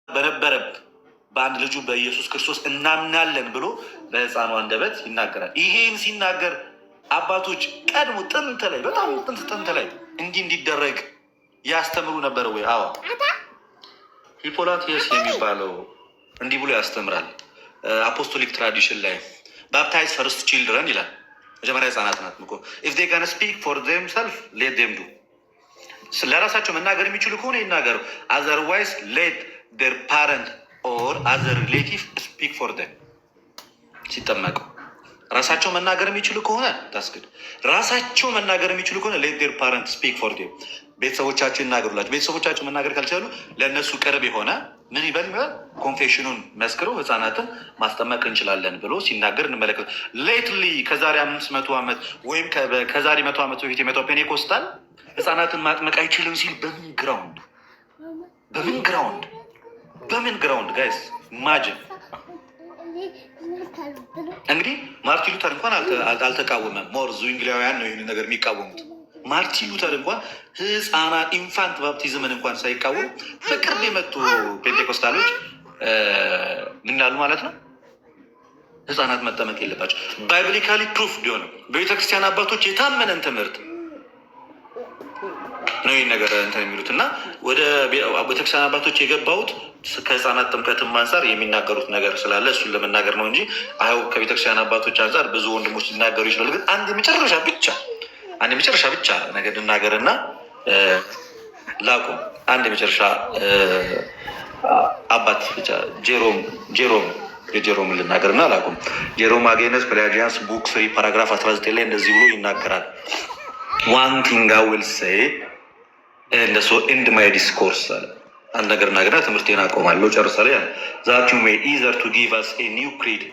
በነበረ በአንድ ልጁ በኢየሱስ ክርስቶስ እናምናለን ብሎ በሕፃኑ አንደበት ይናገራል። ይሄን ሲናገር አባቶች ቀድሞ ጥንት ላይ በጣም ጥንት ላይ እንዲደረግ ያስተምሩ ነበር ወይ? አዎ። ሂፖላቴስ የሚባለው እንዲህ ብሎ ያስተምራል። አፖስቶሊክ ትራዲሽን ላይ ባፕታይዝ ፈርስት ቺልድረን ይላል። መጀመሪያ ህጻናት ናት እኮ ኢፍ ዴይ ካን ስፒክ ፎር ዜም ሰልፍ ሌት ዴም ዱ። ለራሳቸው መናገር የሚችሉ ከሆነ ይናገሩ። አዘርዋይዝ ሌት ዴር ፓረንት ኦር አዘር ሪሌቲቭ ስፒክ ፎር ዜም። ሲጠመቁ ራሳቸው መናገር የሚችሉ ከሆነ ታስግድ። ራሳቸው መናገር የሚችሉ ከሆነ ሌት ዴር ፓረንት ስፒክ ፎር ዜም። ቤተሰቦቻቸው ይናገሩላቸው። ቤተሰቦቻቸው መናገር ካልቻሉ ለእነሱ ቅርብ የሆነ ምን ይበል ኮንፌሽኑን መስክረው ህፃናትን ማስጠመቅ እንችላለን ብሎ ሲናገር እንመለከት። ሌትሊ ከዛሬ 500 ዓመት ወይም ከዛሬ 100 ዓመት በፊት የመጣው ፔኔኮስታል ህፃናትን ማጥመቅ አይችልም ሲል በምን ግራውንድ ጋይስ ማጅን። እንግዲህ ማርቲን ሉተር እንኳን አልተቃወመም። ሞር ዙዊንግሊያውያን ነው ይህን ነገር የሚቃወሙት። ማርቲን ሉተር እንኳን ህፃናት ኢንፋንት ባፕቲዝምን እንኳን ሳይቃወም በቅርብ የመጡ ፔንቴኮስታሎች ምን ይላሉ ማለት ነው? ህፃናት መጠመቅ የለባቸው። ባይብሊካሊ ፕሩፍ ቢሆንም በቤተክርስቲያን አባቶች የታመነን ትምህርት ነው ይህን ነገር እንትን የሚሉት እና ወደ ቤተክርስቲያን አባቶች የገባሁት ከህፃናት ጥምቀትም አንጻር የሚናገሩት ነገር ስላለ እሱን ለመናገር ነው እንጂ አው ከቤተክርስቲያን አባቶች አንጻር ብዙ ወንድሞች ሊናገሩ ይችላሉ። ግን አንድ የመጨረሻ ብቻ ነገር ልናገርና ላቁም። አንድ የመጨረሻ አባት ብቻ ጄሮም ልናገርና ላቁም። ጄሮም አጌነስ ፕላጂያንስ ቡክ 3 ፓራግራፍ 19 ላይ እንደዚህ ብሎ ይናገራል። ዋን ቲንግ አይ ዊል ሴይ እንደሶ ኢንድ ማይ ዲስኮርስ አለ። አንድ ነገር ናገርና ትምህርቴን አቆማለሁ ጨርሳለሁ። ያ ዛት ዩ ሜይ ኢዘር ቱ ጊቭ አስ ኤ ኒው ክሪድ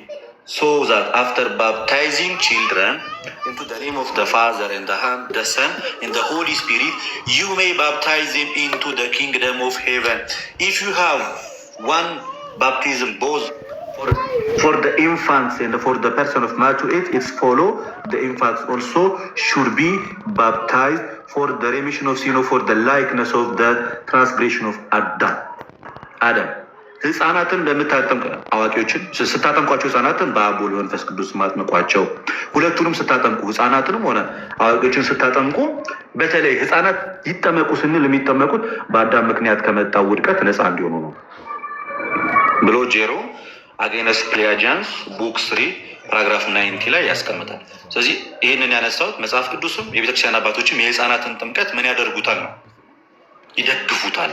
so that after baptizing children into the name of the Father and the Son and the Holy Spirit, you may baptize them into the kingdom of heaven. If you have one baptism both for the infants and for the person of mature age, it's follow the infants also should be baptized for the remission of sin or for the likeness of the transgression of Adam. ህፃናትን ለምታጠምቁ አዋቂዎችን ስታጠምቋቸው ህፃናትን በአብ ወልድ መንፈስ ቅዱስ ማጥመቋቸው። ሁለቱንም ስታጠምቁ ህፃናትንም ሆነ አዋቂዎችን ስታጠምቁ በተለይ ህፃናት ይጠመቁ ስንል የሚጠመቁት በአዳም ምክንያት ከመጣው ውድቀት ነፃ እንዲሆኑ ነው ብሎ ጄሮ አጌነስ ፕላጂያንስ ቡክ 3 ፓራግራፍ 90 ላይ ያስቀምጣል። ስለዚህ ይህንን ያነሳሁት መጽሐፍ ቅዱስም የቤተክርስቲያን አባቶችም የህፃናትን ጥምቀት ምን ያደርጉታል ነው ይደግፉታል።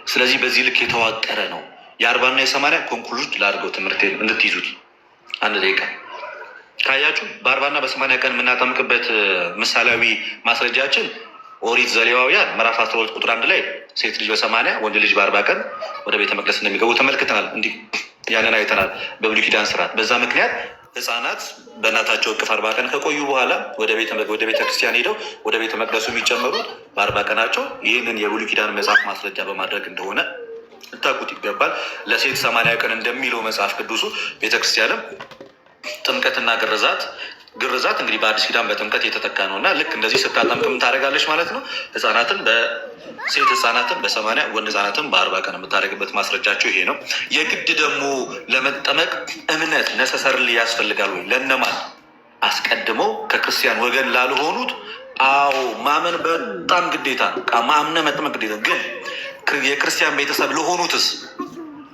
ስለዚህ በዚህ ልክ የተዋቀረ ነው። የ40 እና የ80 ኮንክሉድ ላድርገው ትምህርት እንድትይዙት አንድ ደቂቃ ካያችሁ በ40 እና በ80 ቀን የምናጠምቅበት ምሳሌያዊ ማስረጃችን ኦሪት ዘሌዋውያን ምዕራፍ 12 ቁጥር 1 ላይ ሴት ልጅ በ80 ወንድ ልጅ በ40 ቀን ወደ ቤተ መቅደስ እንደሚገቡ ተመልክተናል። እንዲህ ያንን አይተናል በብሉይ ኪዳን ስርዓት። በዛ ምክንያት ህፃናት በእናታቸው እቅፍ 40 ቀን ከቆዩ በኋላ ወደ ቤተ ክርስቲያን ሄደው ወደ ቤተ መቅደሱ የሚጨመሩት በ40 ቀናቸው ይህንን የብሉይ ኪዳን መጽሐፍ ማስረጃ በማድረግ እንደሆነ ልታውቁት ይገባል። ለሴት 80 ቀን እንደሚለው መጽሐፍ ቅዱሱ ቤተክርስቲያንም ጥምቀትና ግርዛት እንግዲህ በአዲስ ኪዳን በጥምቀት የተተካ ነው እና ልክ እንደዚህ ስታጠምቅም ታደርጋለች ማለት ነው። ሴት ህፃናትን በ80 ወንድ ህፃናትን በ40 ቀን የምታደርግበት ማስረጃቸው ይሄ ነው። የግድ ደግሞ ለመጠመቅ እምነት ነሰሰርል ያስፈልጋል ወይ? ለነማን? አስቀድመው ከክርስቲያን ወገን ላልሆኑት አዎ ማመን በጣም ግዴታ ነው። ማምነ መጠመቅ ግዴታ ግን የክርስቲያን ቤተሰብ ለሆኑትስ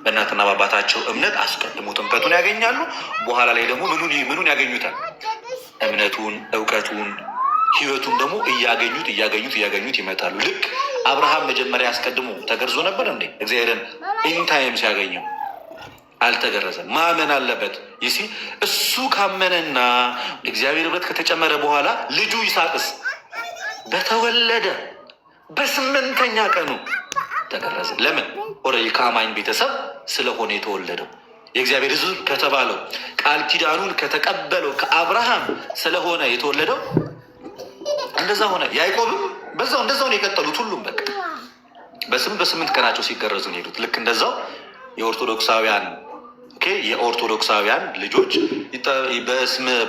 በእናትና በአባታቸው እምነት አስቀድሞ ጥምቀቱን ያገኛሉ። በኋላ ላይ ደግሞ ምኑን ያገኙታል? እምነቱን፣ እውቀቱን፣ ህይወቱን ደግሞ እያገኙት ይመጣሉ። ልክ አብርሃም መጀመሪያ አስቀድሞ ተገርዞ ነበር እንዴ? እግዚአብሔርን ኢንታይም ሲያገኘው አልተገረዘም። ማመን አለበት። ይሲ እሱ ካመነና እግዚአብሔር ህብረት ከተጨመረ በኋላ ልጁ ይስሐቅስ በተወለደ በ8ኛ ቀኑ ተገረዘ። ለምን? ኦሬዲ ከአማኝ ቤተሰብ ስለሆነ የተወለደው የእግዚአብሔር ሕዝብ ከተባለው ቃል ኪዳኑን ከተቀበለው ከአብርሃም ስለሆነ የተወለደው እንደዛ ሆነ። ያዕቆብም በዛው እንደዛው ነው የቀጠሉት። ሁሉም በቃ በ8 ቀናቸው ሲገረዙ ነው የሄዱት። ልክ እንደዛው የኦርቶዶክሳውያን ልጆች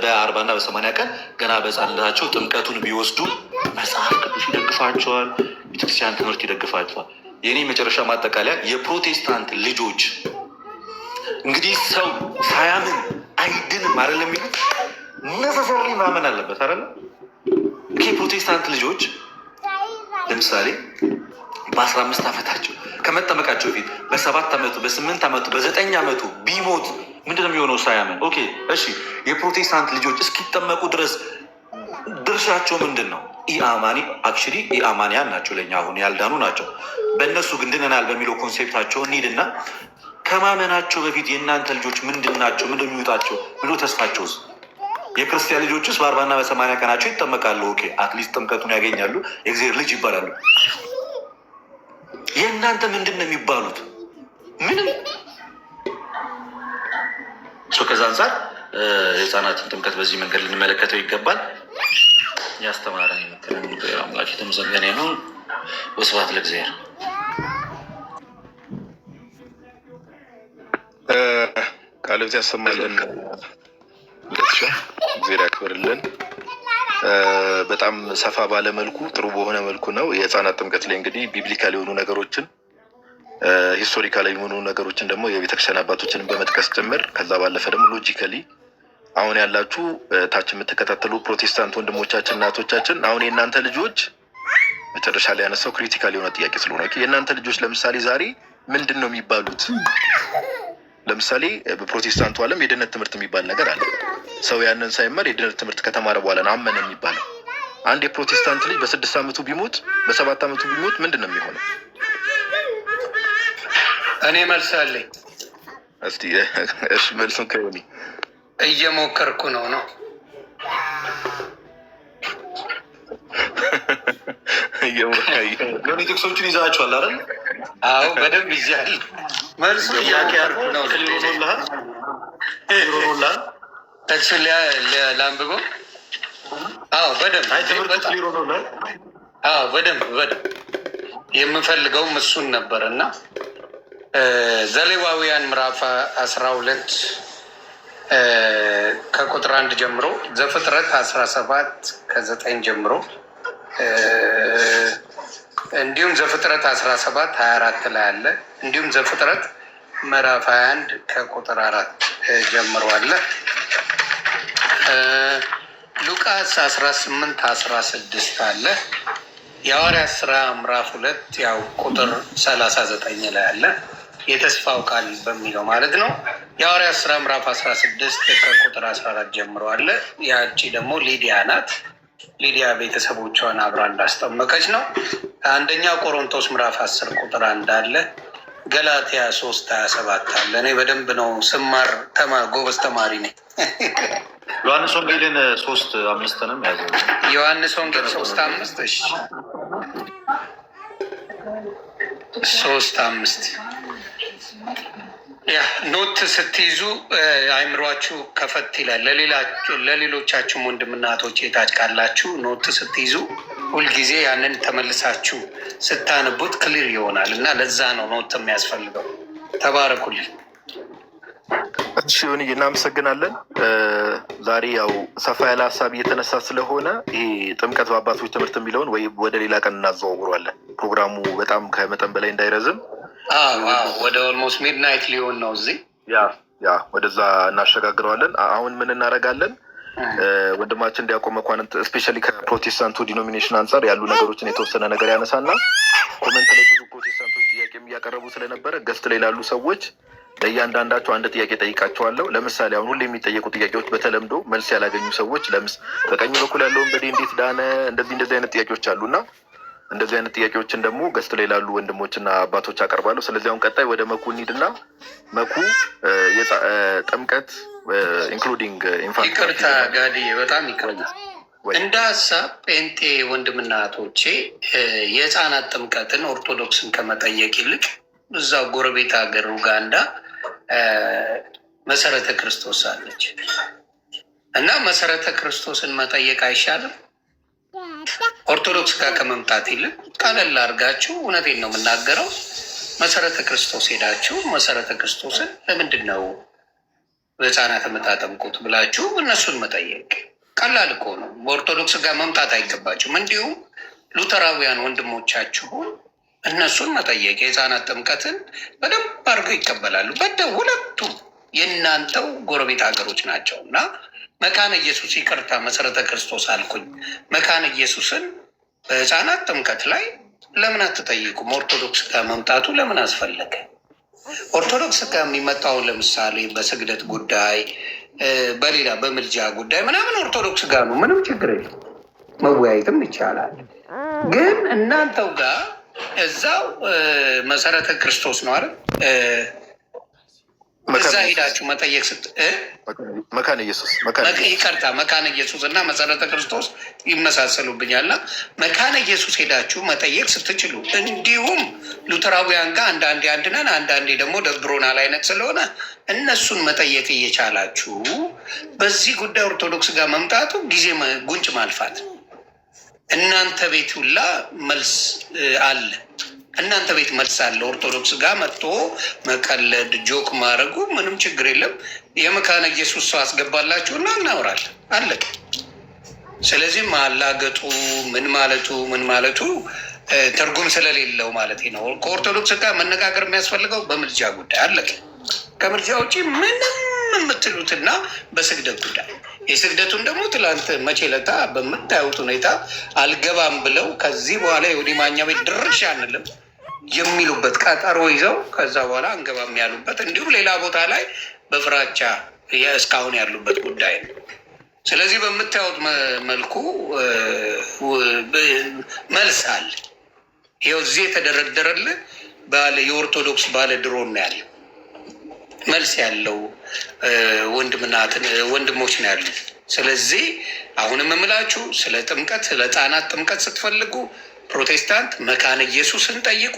በ40 እና በ80 ቀን ገና በሕፃንነታቸው ጥምቀቱን ቢወስዱ መጽሐፍ ቅዱስ ይደግፋቸዋል፣ ቤተክርስቲያን ትምህርት ይደግፋቸዋል። የኔ መጨረሻ ማጠቃለያ የፕሮቴስታንት ልጆች እንግዲህ ሰው ሳያምን አይድንም አይደለም የሚሉት ነሰሰሪ ማመን አለበት አይደለ? ፕሮቴስታንት ልጆች ለምሳሌ በ15 ዓመታቸው ከመጠመቃቸው በፊት በ7 ዓመቱ በ8 ዓመቱ በ9 ዓመቱ ቢሞት ምንድን ነው የሚሆነው? ሳያምን። ኦኬ እሺ፣ የፕሮቴስታንት ልጆች እስኪጠመቁ ድረስ ድርሻቸው ምንድን ነው? ኢአማኒ አክቹዋሊ ኢአማንያን ናቸው፣ ለእኛ አሁን ያልዳኑ ናቸው። በእነሱ ግን ድነናል በሚለው ኮንሴፕታቸው እንሂድና ከማመናቸው በፊት የእናንተ ልጆች ምንድን ናቸው? ምንድን የሚወጣቸው? ምንድን ተስፋቸውስ? የክርስቲያን ልጆችስ በ40 እና በ80 ቀናቸው ይጠመቃሉ። ኦኬ አትሊስት ጥምቀቱን ያገኛሉ፣ የእግዚአብሔር ልጅ ይባላሉ። የእናንተ ምንድን ነው የሚባሉት? ምንም። ከዛ አንጻር የህፃናትን ጥምቀት በዚህ መንገድ ልንመለከተው ይገባል። ያስተማረን የምክር አምላክ የተመሰገነ ይሁን። ወስብሐት ለእግዚአብሔር። ቃልት ያሰማልን። እግዚአብሔር ያክብርልን። በጣም ሰፋ ባለ መልኩ ጥሩ በሆነ መልኩ ነው የህፃናት ጥምቀት ላይ እንግዲህ ቢብሊካል የሆኑ ነገሮችን ሂስቶሪካል የሆኑ ነገሮችን ደግሞ የቤተክርስቲያን አባቶችን በመጥቀስ ጭምር ከዛ ባለፈ ደግሞ ሎጂካሊ አሁን ያላችሁ ታች የምትከታተሉ ፕሮቴስታንት ወንድሞቻችን እናቶቻችን አሁን የእናንተ ልጆች መጨረሻ ላይ ያነሳው ክሪቲካል የሆነ ጥያቄ ስለሆነ የእናንተ ልጆች ለምሳሌ ዛሬ ምንድን ነው የሚባሉት? ለምሳሌ በፕሮቴስታንቱ ዓለም የድነት ትምህርት የሚባል ነገር አለ። ሰው ያንን ሳይመር የድነት ትምህርት ከተማረ በኋላ አመነ የሚባለው። አንድ የፕሮቴስታንት ልጅ በ6 ዓመቱ ቢሞት በ7 ዓመቱ ቢሞት ምንድን ነው የሚሆነው? እኔ መልስ አለኝ። እስቲ እሺ መልሱን ከሆነ እየሞከርኩ ነው። ጥቅሶችን ይዛችኋል አይደል? አዎ በደንብ ይዣል። መልሱ ጥያቄ ያልኩህ ነው። ጥቅሱ ላንብበው። አዎ በደንብ የምፈልገውም እሱን ነበር እና ዘሌዋውያን ምዕራፍ 12 ከቁጥር 1 ጀምሮ፣ ዘፍጥረት 17 ከ9 ጀምሮ እንዲሁም ዘፍጥረት 17 24 ላይ አለ። እንዲሁም ዘፍጥረት ምዕራፍ 21 ከቁጥር 4 ጀምሮ አለ። ሉቃስ 18 16 አለ። የሐዋርያት ሥራ ምዕራፍ 2 ያው ቁጥር 39 ላይ አለ። የተስፋው ቃል በሚለው ማለት ነው። የሐዋርያት ሥራ ምዕራፍ 16 ከቁጥር 14 ጀምሮ አለ። ያቺ ደግሞ ሊዲያ ናት። ሊዲያ ቤተሰቦቿን አብራ እንዳስጠመቀች ነው። አንደኛ ቆሮንቶስ ምዕራፍ 10 ቁጥር 1 አለ። ገላትያ 3:27 አለ። እኔ በደንብ ነው ስማር ጎበዝ ተማሪ ነኝ። ዮሐንስ ወንጌልን 3:5 ያዘው። ዮሐንስ ወንጌል 3:5 እሺ 3:5 ያ ኖት ስትይዙ አይምሯችሁ ከፈት ይላል። ለሌሎቻችሁም ወንድምናቶች የታች ካላችሁ ኖት ስትይዙ ሁልጊዜ ያንን ተመልሳችሁ ስታነቡት ክሊር ይሆናል እና ለዛ ነው ኖት የሚያስፈልገው። ተባረኩልኝ። እሺ ሆኒ እናመሰግናለን። ዛሬ ያው ሰፋ ያለ ሀሳብ እየተነሳ ስለሆነ ይሄ ጥምቀት በአባቶች ትምህርት የሚለውን ወይ ወደ ሌላ ቀን እናዘዋውረዋለን። ፕሮግራሙ በጣም ከመጠን በላይ እንዳይረዝም ወደ ኦልሞስት ሚድናይት ሊሆን ነው እዚህ ያ ወደዛ እናሸጋግረዋለን። አሁን ምን እናደርጋለን? ወንድማችን ዲያቆን መኳንንት ስፔሻሊ ከፕሮቴስታንቱ ዲኖሚኔሽን አንጻር ያሉ ነገሮችን የተወሰነ ነገር ያነሳና ኮመንት ላይ ብዙ ፕሮቴስታንቶች ጥያቄም እያቀረቡ ስለነበረ ገስት ላይ ላሉ ሰዎች ለእያንዳንዳቸው አንድ ጥያቄ ጠይቃቸዋለሁ። ለምሳሌ አሁን ሁሌ የሚጠየቁ ጥያቄዎች በተለምዶ መልስ ያላገኙ ሰዎች በቀኝ በኩል ያለውን በዴ እንዴት ዳነ፣ እንደዚህ አይነት ጥያቄዎች አሉና እንደዚህ አይነት ጥያቄዎችን ደግሞ ገስት ላይ ላሉ ወንድሞችና አባቶች አቀርባለሁ። ስለዚህ አሁን ቀጣይ ወደ መኩ እንሂድና መኩ ጥምቀት ኢንክሉዲንግ ይቅርታ ጋዲ በጣም ይቅርታ እንደ ሀሳብ ጴንጤ ወንድምናቶቼ የህፃናት ጥምቀትን ኦርቶዶክስን ከመጠየቅ ይልቅ እዛው ጎረቤት ሀገር ኡጋንዳ መሰረተ ክርስቶስ አለች እና መሰረተ ክርስቶስን መጠየቅ አይሻልም? ኦርቶዶክስ ጋር ከመምጣት ይልቅ ቀለል አድርጋችሁ፣ እውነቴን ነው የምናገረው፣ መሰረተ ክርስቶስ ሄዳችሁ መሰረተ ክርስቶስን ለምንድን ነው በህፃናት የምታጠምቁት ብላችሁ እነሱን መጠየቅ ቀላል እኮ ነው። በኦርቶዶክስ ጋር መምጣት አይገባችሁም። እንዲሁም ሉተራውያን ወንድሞቻችሁን እነሱን መጠየቅ የህፃናት ጥምቀትን በደንብ አድርገው ይቀበላሉ። ሁለቱም የእናንተው ጎረቤት ሀገሮች ናቸው እና መካነ ኢየሱስ ይቅርታ፣ መሰረተ ክርስቶስ አልኩኝ። መካነ ኢየሱስን በህፃናት ጥምቀት ላይ ለምን አትጠይቁም? ኦርቶዶክስ ጋር መምጣቱ ለምን አስፈለገ? ኦርቶዶክስ ጋር የሚመጣው ለምሳሌ በስግደት ጉዳይ፣ በሌላ በምልጃ ጉዳይ ምናምን ኦርቶዶክስ ጋር ነው። ምንም ችግር የለም፣ መወያየትም ይቻላል። ግን እናንተው ጋር እዛው መሰረተ ክርስቶስ ነው አይደል? እዛ ሄዳችሁ መጠየቅ መካነ ኢየሱስ ይቅርታ፣ መካነ ኢየሱስ እና መሰረተ ክርስቶስ ይመሳሰሉብኛልና መካነ ኢየሱስ ሄዳችሁ መጠየቅ ስትችሉ፣ እንዲሁም ሉተራውያን ጋር አንዳንዴ አንድነን አንዳንዴ ደግሞ ደብሮናል አይነት ስለሆነ እነሱን መጠየቅ እየቻላችሁ በዚህ ጉዳይ ኦርቶዶክስ ጋር መምጣቱ ጊዜ ጉንጭ ማልፋት። እናንተ ቤት ሁላ መልስ አለ። እናንተ ቤት መልስ አለ። ኦርቶዶክስ ጋር መጥቶ መቀለድ ጆክ ማድረጉ ምንም ችግር የለም። የመካነ ኢየሱስ ሰው አስገባላችሁ እና እናወራለን። አለቀ። ስለዚህ ማላገጡ ምን ማለቱ ትርጉም ስለሌለው ማለት ነው። ከኦርቶዶክስ ጋር መነጋገር የሚያስፈልገው በምልጃ ጉዳይ አለቀ። ከምልጃ ውጭ ምንም የምትሉትና በስግደት ጉዳይ የስግደቱን ደግሞ ትላንት መቼ ለታ በምታዩት ሁኔታ አልገባም ብለው ከዚህ በኋላ የወዲ ማኛ ቤት ድርሽ አንልም የሚሉበት ቀጠሮ ይዘው ከዛ በኋላ አንገባም ያሉበት፣ እንዲሁም ሌላ ቦታ ላይ በፍራቻ እስካሁን ያሉበት ጉዳይ ነው። ስለዚህ በምታዩት መልኩ መልስ አለ። ይኸው እዚህ የተደረደረልህ የኦርቶዶክስ ባለ ድሮን ነው ያለው። መልስ ያለው ወንድሞች ነው ያሉት። ስለዚህ አሁንም የምላችሁ ስለ ጥምቀት፣ ስለ ህፃናት ጥምቀት ስትፈልጉ ፕሮቴስታንት መካነ ኢየሱስን ጠይቁ፣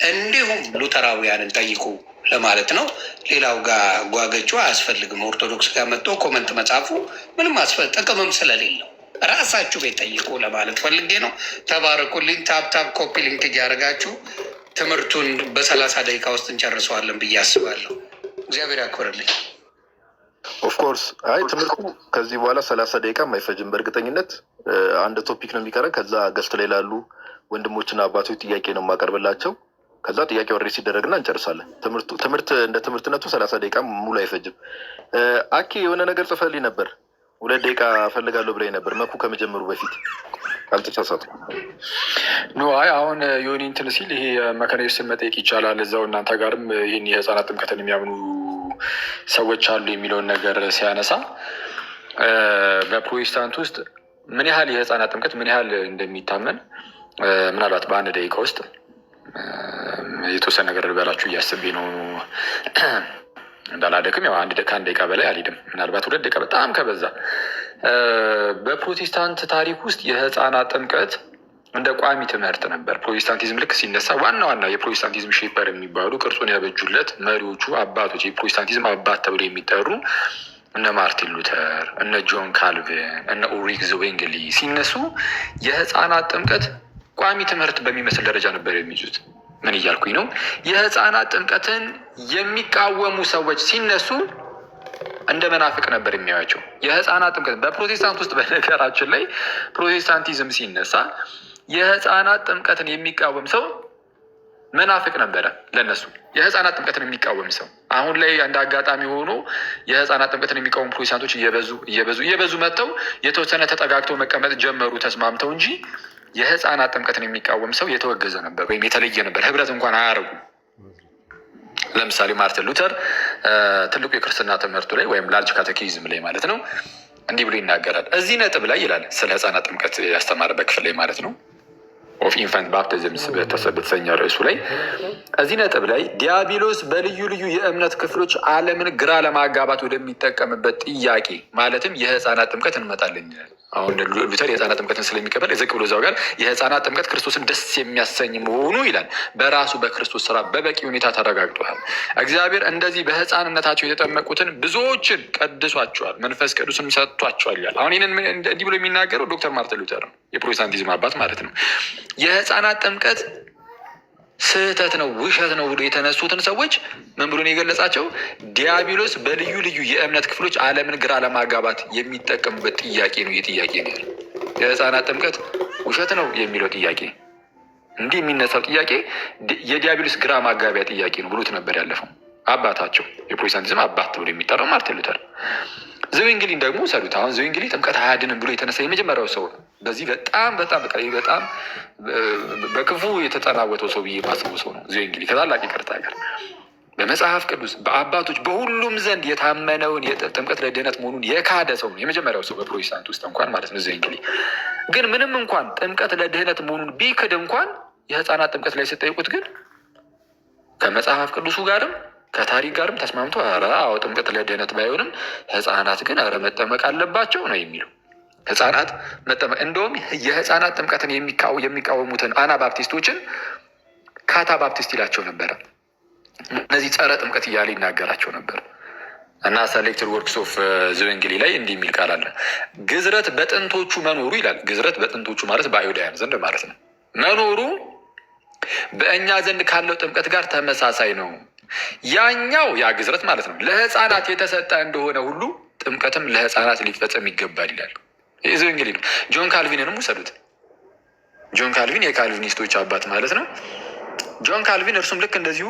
እንዲሁም ሉተራውያንን ጠይቁ ለማለት ነው። ሌላው ጋር ጓገጩ አያስፈልግም። ኦርቶዶክስ ጋር መጥቶ ኮመንት መጻፉ ምንም ጥቅምም ስለሌለው ራሳችሁ ቤት ጠይቁ ለማለት ፈልጌ ነው። ተባረኩልኝ። ታፕታፕ ኮፒ ሊንክ እያደረጋችሁ ትምህርቱን በ30 ደቂቃ ውስጥ እንጨርሰዋለን ብዬ አስባለሁ። እግዚአብሔር ያክብርልኝ። ኦፍኮርስ አይ ትምህርቱ ከዚህ በኋላ 30 ደቂቃም አይፈጅም። በእርግጠኝነት አንድ ቶፒክ ነው የሚቀረን። ከዛ ገስት ላይ ላሉ ወንድሞችና አባቶች ጥያቄ ነው የማቀርብላቸው። ከዛ ጥያቄ ወሬ ሲደረግና እንጨርሳለን። ትምህርት እንደ ትምህርትነቱ 30 ደቂቃ ሙሉ አይፈጅም። አኪ የሆነ ነገር ጽፈልኝ ነበር፣ 2 ደቂቃ ፈልጋለሁ ብላኝ ነበር መኩ ከመጀመሩ በፊት አልተሳሳትኩም። ኖ አይ አሁን ዮኒ እንትን ሲል ይሄ መካነ ኢየሱስን መጠየቅ ይቻላል እዛው እናንተ ጋርም ይህን የህፃናት ጥምቀትን የሚያምኑ ሰዎች አሉ የሚለውን ነገር ሲያነሳ በፕሮቴስታንት ውስጥ ምን ያህል የህፃናት ጥምቀት ምን ያህል እንደሚታመን ምናልባት በ1 ደቂቃ ውስጥ የተወሰነ ነገር ልበላችሁ እያስቤ ነው እንዳላደክም። ያው ከ1 ደቂቃ በላይ አልሄድም፣ ምናልባት 2 ደቂቃ በጣም ከበዛ። በፕሮቴስታንት ታሪክ ውስጥ የህፃናት ጥምቀት እንደ ቋሚ ትምህርት ነበር። ፕሮቴስታንቲዝም ልክ ሲነሳ ዋና የፕሮቴስታንቲዝም ሼፐር የሚባሉ ቅርጹን ያበጁለት መሪዎቹ አባቶች የፕሮቴስታንቲዝም አባት ተብሎ የሚጠሩ እነ ማርቲን ሉተር፣ እነ ጆን ካልቪን፣ እነ ኡልሪክ ዘዌንግሊ ሲነሱ የህፃናት ጥምቀት ቋሚ ትምህርት በሚመስል ደረጃ ነበር የሚይዙት። ምን እያልኩኝ ነው? የህፃናት ጥምቀትን የሚቃወሙ ሰዎች ሲነሱ እንደ መናፍቅ ነበር የሚያዩቸው። የህፃናት ጥምቀት በፕሮቴስታንት ውስጥ በነገራችን ላይ ፕሮቴስታንቲዝም ሲነሳ የህፃናት ጥምቀትን የሚቃወም ሰው መናፍቅ ነበረ ለነሱ። የህፃናት ጥምቀትን የሚቃወም ሰው አሁን ላይ እንደ አጋጣሚ ሆኖ የህፃናት ጥምቀትን የሚቃወሙ ፕሮቴስታንቶች እየበዙ መጥተው የተወሰነ ተጠጋግተው መቀመጥ ጀመሩ ተስማምተው እንጂ የህፃናት ጥምቀትን የሚቃወም ሰው የተወገዘ ነበር ወይም የተለየ ነበር። ህብረት እንኳን አያደርጉ። ለምሳሌ ማርቲን ሉተር ትልቁ የክርስትና ትምህርቱ ላይ ወይም ላርጅ ካቴኪዝም ላይ ማለት ነው እንዲህ ብሎ ይናገራል። እዚህ ነጥብ ላይ ይላል ስለ ህፃናት ጥምቀት ያስተማረበት ክፍል ላይ ማለት ነው ኦፍ ኢንፋንት ባፕቲዝም በተሰኘ ርዕሱ ላይ እዚህ ነጥብ ላይ ዲያብሎስ በልዩ ልዩ የእምነት ክፍሎች ዓለምን ግራ ለማጋባት ወደሚጠቀምበት ጥያቄ ማለትም የህፃናት ጥምቀት እንመጣለን ይላል። አሁን ሉተር የህፃናት ጥምቀትን ስለሚቀበል ዝቅ ብሎ እዛው ጋር የህፃናት ጥምቀት ክርስቶስን ደስ የሚያሰኝ መሆኑ ይላል በራሱ በክርስቶስ ስራ በበቂ ሁኔታ ተረጋግጧል። እግዚአብሔር እንደዚህ በህፃንነታቸው የተጠመቁትን ብዙዎችን ቀድሷቸዋል፣ መንፈስ ቅዱስንም ሰጥቷቸዋል ይላል። አሁን ይህንን እንዲህ ብሎ የሚናገረው ዶክተር ማርቲን ሉተር ነው፣ የፕሮቴስታንቲዝም አባት ማለት ነው። የህፃናት ጥምቀት ስህተት ነው ውሸት ነው ብሎ የተነሱትን ሰዎች ምን ብሎ ነው የገለጻቸው? ዲያብሎስ በልዩ ልዩ የእምነት ክፍሎች ዓለምን ግራ ለማጋባት የሚጠቀምበት ጥያቄ ነው። የጥያቄ ነው የህፃናት ጥምቀት ውሸት ነው የሚለው ጥያቄ እንዲህ የሚነሳው ጥያቄ የዲያብሎስ ግራ ማጋቢያ ጥያቄ ነው ብሎት ነበር ያለፈው አባታቸው፣ የፕሮቴስታንቲዝም አባት ተብሎ የሚጠራው ማርቲን ሉተር። ዘዊንግሊን ደግሞ ሰዱት። አሁን ዘዊንግሊ ጥምቀት አያድንም ብሎ የተነሳ የመጀመሪያው ሰው ነው። በዚህ በጣም በክፉ የተጠናወተው ሰው ብዬ ማስበው ሰው ነው ዘዊንግሊ ከታላቅ ይቅርታ ጋር በመጽሐፍ ቅዱስ በአባቶች በሁሉም ዘንድ የታመነውን ጥምቀት ለድህነት መሆኑን የካደ ሰው ነው። የመጀመሪያው ሰው በፕሮቴስታንት ውስጥ እንኳን ማለት ነው ዘዊንግሊ። ግን ምንም እንኳን ጥምቀት ለድህነት መሆኑን ቢክድ እንኳን የህፃናት ጥምቀት ላይ ስጠይቁት ግን ከመጽሐፍ ቅዱሱ ጋርም ከታሪክ ጋርም ተስማምቶ ኧረ አዎ ጥምቀት ለድህነት ባይሆንም ህፃናት ግን ኧረ መጠመቅ አለባቸው ነው የሚለው። ህፃናት መጠመቅ እንደውም የህፃናት ጥምቀትን የሚቃወሙትን አናባፕቲስቶችን ካታ ባፕቲስት ይላቸው ነበረ። እነዚህ ጸረ ጥምቀት እያለ ይናገራቸው ነበር። እና ሰሌክትድ ወርክስ ኦፍ ዘዊንግሊ ላይ እንዲህ የሚል ቃል አለ። ግዝረት በጥንቶቹ መኖሩ ይላል። ግዝረት በጥንቶቹ ማለት በአይሁዳውያን ዘንድ ማለት ነው መኖሩ በእኛ ዘንድ ካለው ጥምቀት ጋር ተመሳሳይ ነው። ያኛው ያ ግዝረት ማለት ነው ለህፃናት የተሰጠ እንደሆነ ሁሉ ጥምቀትም ለህፃናት ሊፈጸም ይገባል ይላል። ይህ ዘዊንግሊ ነው። ጆን ካልቪንንም ውሰዱት። ጆን ካልቪን የካልቪኒስቶች አባት ማለት ነው። ጆን ካልቪን እርሱም ልክ እንደዚሁ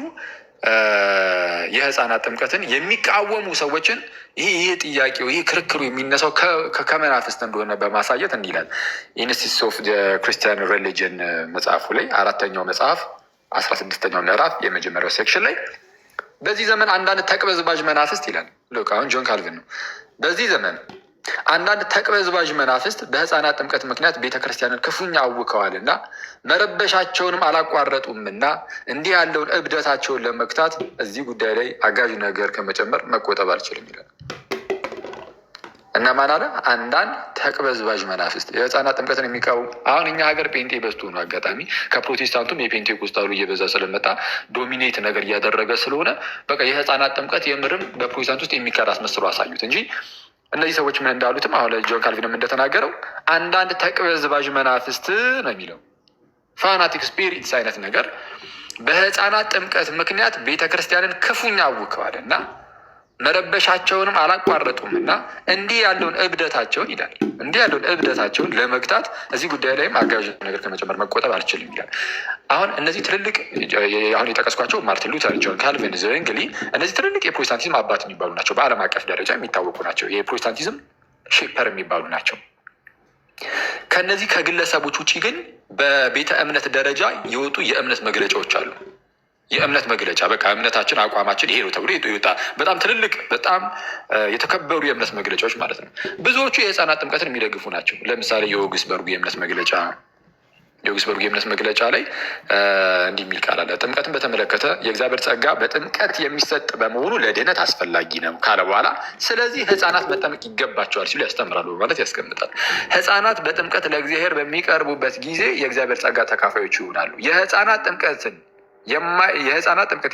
የህፃናት ጥምቀትን የሚቃወሙ ሰዎችን ይህ ጥያቄው ይህ ክርክሩ የሚነሳው ከመናፍስት እንደሆነ በማሳየት እንዲህ ይላል። ኢንስቲትዩትስ ኦፍ ክርስቲያን ሪሊጅን መጽሐፉ ላይ 4ኛው መጽሐፍ 16ኛው ምዕራፍ የመጀመሪያው ሴክሽን ላይ በዚህ ዘመን አንዳንድ ተቅበዝባዥ መናፍስት ይላል። ልክ አሁን ጆን ካልቪን ነው። በዚህ ዘመን አንዳንድ ተቅበዝባዥ መናፍስት በህፃናት ጥምቀት ምክንያት ቤተክርስቲያንን ክፉኛ አውከዋል እና መረበሻቸውንም አላቋረጡምና እንዲህ ያለውን እብደታቸውን ለመግታት እዚህ ጉዳይ ላይ አጋዥ ነገር ከመጨመር መቆጠብ አልችልም ይላል። እና ማን አለ? አንዳንድ ተቅበዝባዥ መናፍስት የህፃናት ጥምቀትን የሚቃወሙ። አሁን እኛ ሀገር ፔንቴ በዝቶ ነው አጋጣሚ ከፕሮቴስታንቱም የፔንቴኮስታሉ እየበዛ ስለመጣ ዶሚኔት ነገር እያደረገ ስለሆነ በቃ የህፃናት ጥምቀት የምርም በፕሮቴስታንት ውስጥ የሚቀር አስመስሎ አሳዩት እንጂ እነዚህ ሰዎች ምን እንዳሉትም አሁን ላይ ጆን ካልቪንም እንደተናገረው አንዳንድ ተቅበዝባዥ መናፍስት ነው የሚለው ፋናቲክ ስፒሪትስ አይነት ነገር በህፃናት ጥምቀት ምክንያት ቤተክርስቲያንን ክፉኛ አውከዋል እና መረበሻቸውንም አላቋረጡም እና እንዲህ ያለውን እብደታቸውን ይላል እንዲህ ያለውን እብደታቸውን ለመግታት እዚህ ጉዳይ ላይም አጋዥ ነገር ከመጨመር መቆጠብ አልችልም ይላል። አሁን እነዚህ ትልልቅ አሁን የጠቀስኳቸው ማርቲን ሉተር፣ ጆን ካልቪን፣ ዘዊንግሊ እነዚህ ትልልቅ የፕሮቴስታንቲዝም አባት የሚባሉ ናቸው። በዓለም አቀፍ ደረጃ የሚታወቁ ናቸው። የፕሮቴስታንቲዝም ሼፐር የሚባሉ ናቸው። ከነዚህ ከግለሰቦች ውጭ ግን በቤተ እምነት ደረጃ የወጡ የእምነት መግለጫዎች አሉ። የእምነት መግለጫ በቃ እምነታችን አቋማችን ይሄ ነው ተብሎ ይወጣ በጣም ትልልቅ በጣም የተከበሩ የእምነት መግለጫዎች ማለት ነው። ብዙዎቹ የህፃናት ጥምቀትን የሚደግፉ ናቸው። ለምሳሌ የኦግስበርጉ የእምነት መግለጫ ላይ እንዲህ የሚል ቃል አለ። ጥምቀትን በተመለከተ የእግዚአብሔር ጸጋ በጥምቀት የሚሰጥ በመሆኑ ለድህነት አስፈላጊ ነው ካለ በኋላ ስለዚህ ህፃናት መጠመቅ ይገባቸዋል ሲሉ ያስተምራሉ ማለት ያስቀምጣል። ህፃናት በጥምቀት ለእግዚአብሔር በሚቀርቡበት ጊዜ የእግዚአብሔር ጸጋ ተካፋዮች ይሆናሉ። የህፃናት ጥምቀት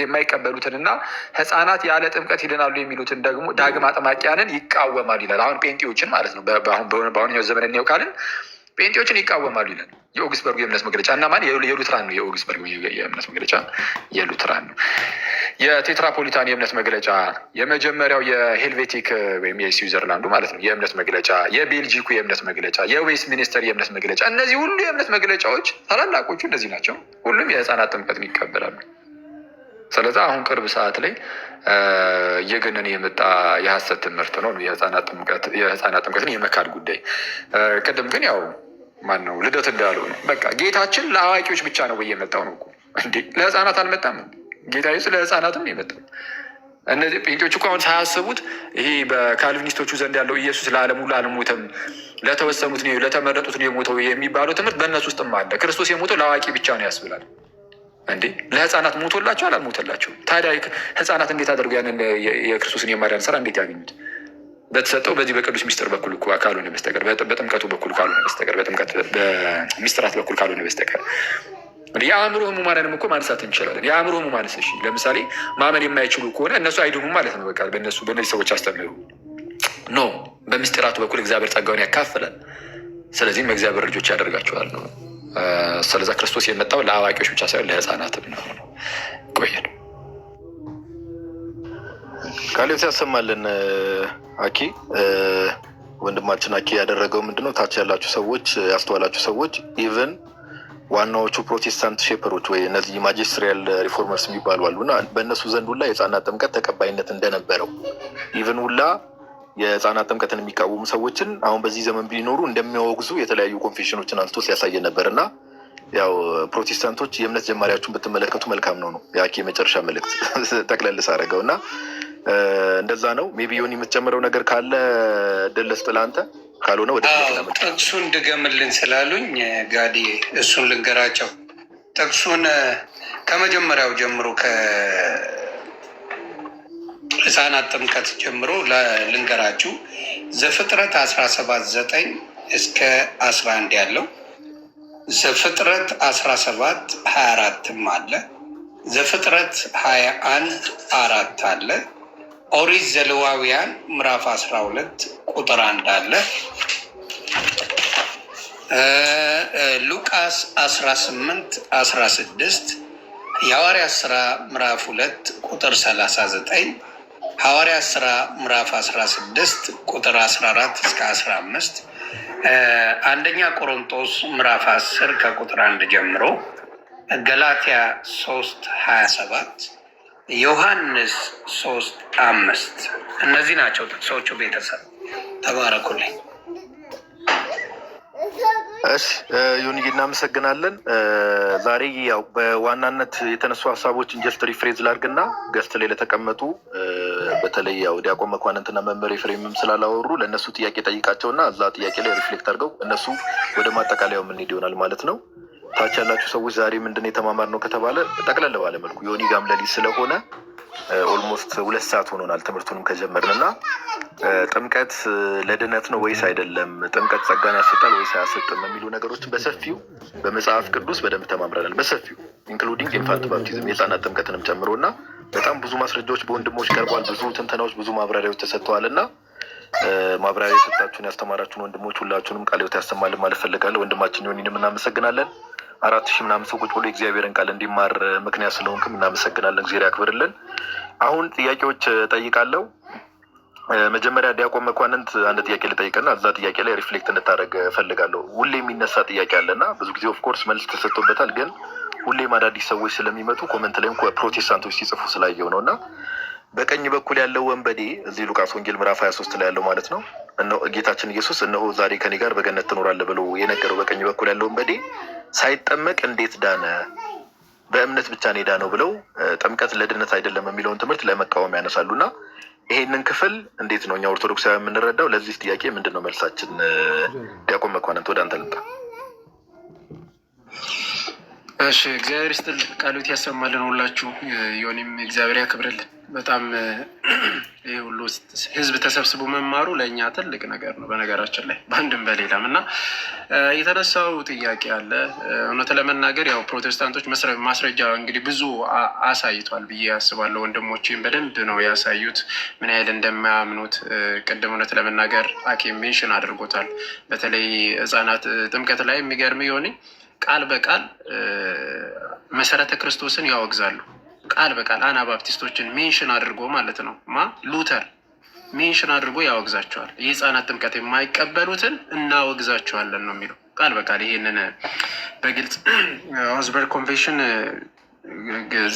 የማይቀበሉትንና ህፃናት ያለ ጥምቀት ይድናሉ የሚሉትን ደግሞ ዳግም አጥማቂያንን ይቃወማሉ ይላል። አሁን ጴንጤዎችን ማለት ነው። በአሁንኛው ዘመን እንየው ካልን ጴንጤዎችን ይቃወማሉ ይላል የኦግስበርጉ የእምነት መግለጫ። እና ማን የሉትራን ነው። የኦግስበርጉ የእምነት መግለጫ የሉትራን ነው። የቴትራፖሊታን የእምነት መግለጫ የመጀመሪያው የሄልቬቲክ ወይም የስዊዘርላንዱ ማለት ነው የእምነት መግለጫ፣ የቤልጂኩ የእምነት መግለጫ፣ የዌስት ሚኒስተር የእምነት መግለጫ። እነዚህ ሁሉ የእምነት መግለጫዎች ታላላቆቹ እነዚህ ናቸው። ሁሉም የህፃናት ጥምቀትን ይቀበላሉ። ስለዚህ አሁን ቅርብ ሰዓት ላይ እየገነነ የመጣ የሀሰት ትምህርት ነው የህፃናት ጥምቀትን የመካድ ጉዳይ። ቅድም ግን ያው ማን ነው ልደት እንዳለው ነው። በቃ ጌታችን ለአዋቂዎች ብቻ ነው ወይ የመጣው ነው እኮ እንዴ? ለህፃናት አልመጣም። ጌታ ኢየሱስ ለህፃናትም ነው የመጣው። እነዚህ ጴንጤዎች እኮ አሁን ሳያስቡት ይሄ በካልቪኒስቶቹ ዘንድ ያለው ኢየሱስ ለዓለም ሁሉ አልሞተም ለተወሰኑት ነው ለተመረጡት ነው የሞተው የሚባለው ትምህርት በእነሱ ውስጥም አለ። ክርስቶስ የሞተው ለአዋቂ ብቻ ነው ያስብላል። እንዴ ለህፃናት ሞቶላቸው አልሞተላቸው? ታዲያ ህፃናት እንዴት አድርገው ያንን የክርስቶስን የማዳን ስራ እንዴት ያገኙት? በተሰጠው በዚህ በቅዱስ ሚስጥር በኩል እኮ ካልሆነ በስተቀር በጥምቀቱ በኩል ካልሆነ በስተቀር በሚስጥራት በኩል ካልሆነ በስተቀር የአእምሮ ህሙማንንም እኮ ማንሳት እንችላለን። የአእምሮ ህሙማንስ እሺ ለምሳሌ ማመን የማይችሉ ከሆነ እነሱ አይድኑም ማለት ነው። በቃ በእነዚህ ሰዎች አስተምህሩ ኖ በሚስጥራቱ በኩል እግዚአብሔር ጸጋውን ያካፍላል። ስለዚህም እግዚአብሔር ልጆች ያደርጋቸዋል ነው። ስለዛ ክርስቶስ የመጣው ለአዋቂዎች ብቻ ሳይሆን ለህፃናትም ነው። ቆየን ቃሌት ያሰማልን። አኪ ወንድማችን አኪ ያደረገው ምንድነው? ታች ያላችሁ ሰዎች ያስተዋላችሁ ሰዎች ኢቨን ዋናዎቹ ፕሮቴስታንት ሼፐሮች ወይ እነዚህ ማጅስትሪያል ሪፎርመርስ የሚባሉ አሉ እና በእነሱ ዘንድ ሁላ የህፃናት ጥምቀት ተቀባይነት እንደነበረው ኢቨን ሁላ የህፃናት ጥምቀትን የሚቃወሙ ሰዎችን አሁን በዚህ ዘመን ቢኖሩ እንደሚያወግዙ የተለያዩ ኮንፌሽኖችን አንስቶ ሲያሳየን ነበር እና ያው ፕሮቴስታንቶች የእምነት ጀማሪያችሁን ብትመለከቱ መልካም ነው የአኬ የመጨረሻ መልእክት ጠቅለልስ አደረገው እና እንደዛ ነው። ሜቢ ዮኒ የምትጨምረው ነገር ካለ ድል ስጥ ለአንተ፣ ካልሆነ ወደ ጥቅሱን ድገምልን ስላሉኝ ጋዲ እሱን ልንገራቸው። ጥቅሱን ከመጀመሪያው ጀምሮ ከህፃናት ጥምቀት ጀምሮ ልንገራችሁ። ዘፍጥረት 17:9 እስከ 11 ያለው፣ ዘፍጥረት 17:24 አለ፣ ዘፍጥረት 21:4 አለ፣ ኦሪት ዘሌዋውያን ምዕራፍ 12 ቁጥር 1 አለ፣ ሉቃስ 18:16፣ የሐዋርያት ሥራ ምዕራፍ 2 ቁጥር 39፣ ሐዋርያት ሥራ ምዕራፍ 16 ቁጥር 14 እስከ 15፣ አንደኛ ቆሮንቶስ ምዕራፍ 10 ከቁጥር 1 ጀምሮ፣ ገላትያ 3:27፣ ዮሐንስ 3:5 እነዚህ ናቸው ጥቅሶቹ። ቤተሰብ ተባረኩልኝ። እሺ ዮኒዬ እናመሰግናለን። ዛሬ ያው በዋናነት የተነሱ ሀሳቦችን ጀስት ሪፍሬዝ ላድርግና ገስት ላይ ለተቀመጡ በተለይ ያው ዲያቆን መኳንንትና መምህር ኤፍሬምም ስላላወሩ ለእነሱ ጥያቄ ጠይቃቸውና እዛ ጥያቄ ላይ ሪፍሌክት አድርገው እነሱ ወደ ማጠቃለያው የምንሄድ ይሆናል ማለት ነው። ታች ያላችሁ ሰዎች ዛሬ ምንድን የተማማር ነው ከተባለ ጠቅለል ባለ መልኩ ዮኒ ጋም ለሊት ስለሆነ ኦልሞስት 2 ሰዓት ሆኖናል ትምህርቱንም ከጀመርን እና ጥምቀት ለድነት ነው ወይስ አይደለም፣ ጥምቀት ጸጋን ያሰጣል ወይስ አያሰጥም የሚሉ ነገሮችን በሰፊው በመጽሐፍ ቅዱስ በደንብ ተማምረናል። በሰፊው ኢንክሉዲንግ ኢንፋንት ባፕቲዝም የህፃናት ጥምቀትንም ጨምሮ እና በጣም ብዙ ማስረጃዎች በወንድሞች ቀርቧል። ብዙ ትንተናዎች፣ ብዙ ማብራሪያዎች ተሰጥተዋል እና ማብራሪያ የሰጣችሁን ያስተማራችሁን ወንድሞች ሁላችሁንም ቃለ ሕይወት ያሰማልን ማለት ፈልጋለሁ። ወንድማችን ዮኒንም እናመሰግናለን። 4000 ምናምን ሰው ቁጭ ብሎ እግዚአብሔርን ቃል እንዲማር ምክንያት ስለሆንክም እናመሰግናለን። እግዚአብሔር ያክብርልን። አሁን ጥያቄዎች ጠይቃለሁ። መጀመሪያ ዲያቆን መኳንንት አንድ ጥያቄ ልጠይቅና እዛ ጥያቄ ላይ ሪፍሌክት እንድታደርግ እፈልጋለሁ። ሁሌ የሚነሳ ጥያቄ አለና ብዙ ጊዜ ኦፍኮርስ መልስ ተሰጥቶበታል፣ ግን ሁሌም አዳዲስ ሰዎች ስለሚመጡ ኮመንት ላይም ፕሮቴስታንቶች ሲጽፉ ስላየው ነው እና በቀኝ በኩል ያለው ወንበዴ እዚህ ሉቃስ ወንጌል ምዕራፍ 23 ላይ ያለው ማለት ነው ጌታችን ኢየሱስ እነሆ ዛሬ ከኔ ጋር በገነት ትኖራለህ ብሎ የነገረው በቀኝ በኩል ያለው ወንበዴ ሳይጠመቅ እንዴት ዳነ? በእምነት ብቻ ነው የዳነው ብለው ጥምቀት ለድነት አይደለም የሚለውን ትምህርት ለመቃወም ያነሳሉ እና ይሄንን ክፍል እንዴት ነው እኛ ኦርቶዶክሳዊ የምንረዳው? ለዚህ ጥያቄ ምንድን ነው መልሳችን? ዲያቆን መኳንንት ወደ አንተ ልምጣ። እሺ፣ እግዚአብሔር ይስጥል፣ ቃሉት ያሰማልን ሁላችሁ። ዮኒም እግዚአብሔር ያክብርልን። በጣም ይህ ሁሉ ህዝብ ተሰብስቦ መማሩ ለእኛ ትልቅ ነገር ነው። በነገራችን ላይ በአንድም በሌላም እና የተነሳው ጥያቄ አለ። እውነት ለመናገር ያው ፕሮቴስታንቶች ማስረጃ እንግዲህ ብዙ አሳይቷል ብዬ ያስባለሁ። ወንድሞቼም በደንብ ነው ያሳዩት ምን ያህል እንደማያምኑት። ቅድም እውነት ለመናገር አኬም ሜንሽን አድርጎታል። በተለይ ህፃናት ጥምቀት ላይ የሚገርም የሆነ ቃል በቃል መሰረተ ክርስቶስን ያወግዛሉ። ቃል በቃል አናባፕቲስቶችን ሜንሽን አድርጎ ማለት ነው ሉተር ሜንሽን አድርጎ ያወግዛቸዋል። የህፃናት ጥምቀት የማይቀበሉትን እናወግዛቸዋለን ነው የሚለው ቃል በቃል። ይሄንን በግልጽ ኦዝበርግ ኮንቬንሽን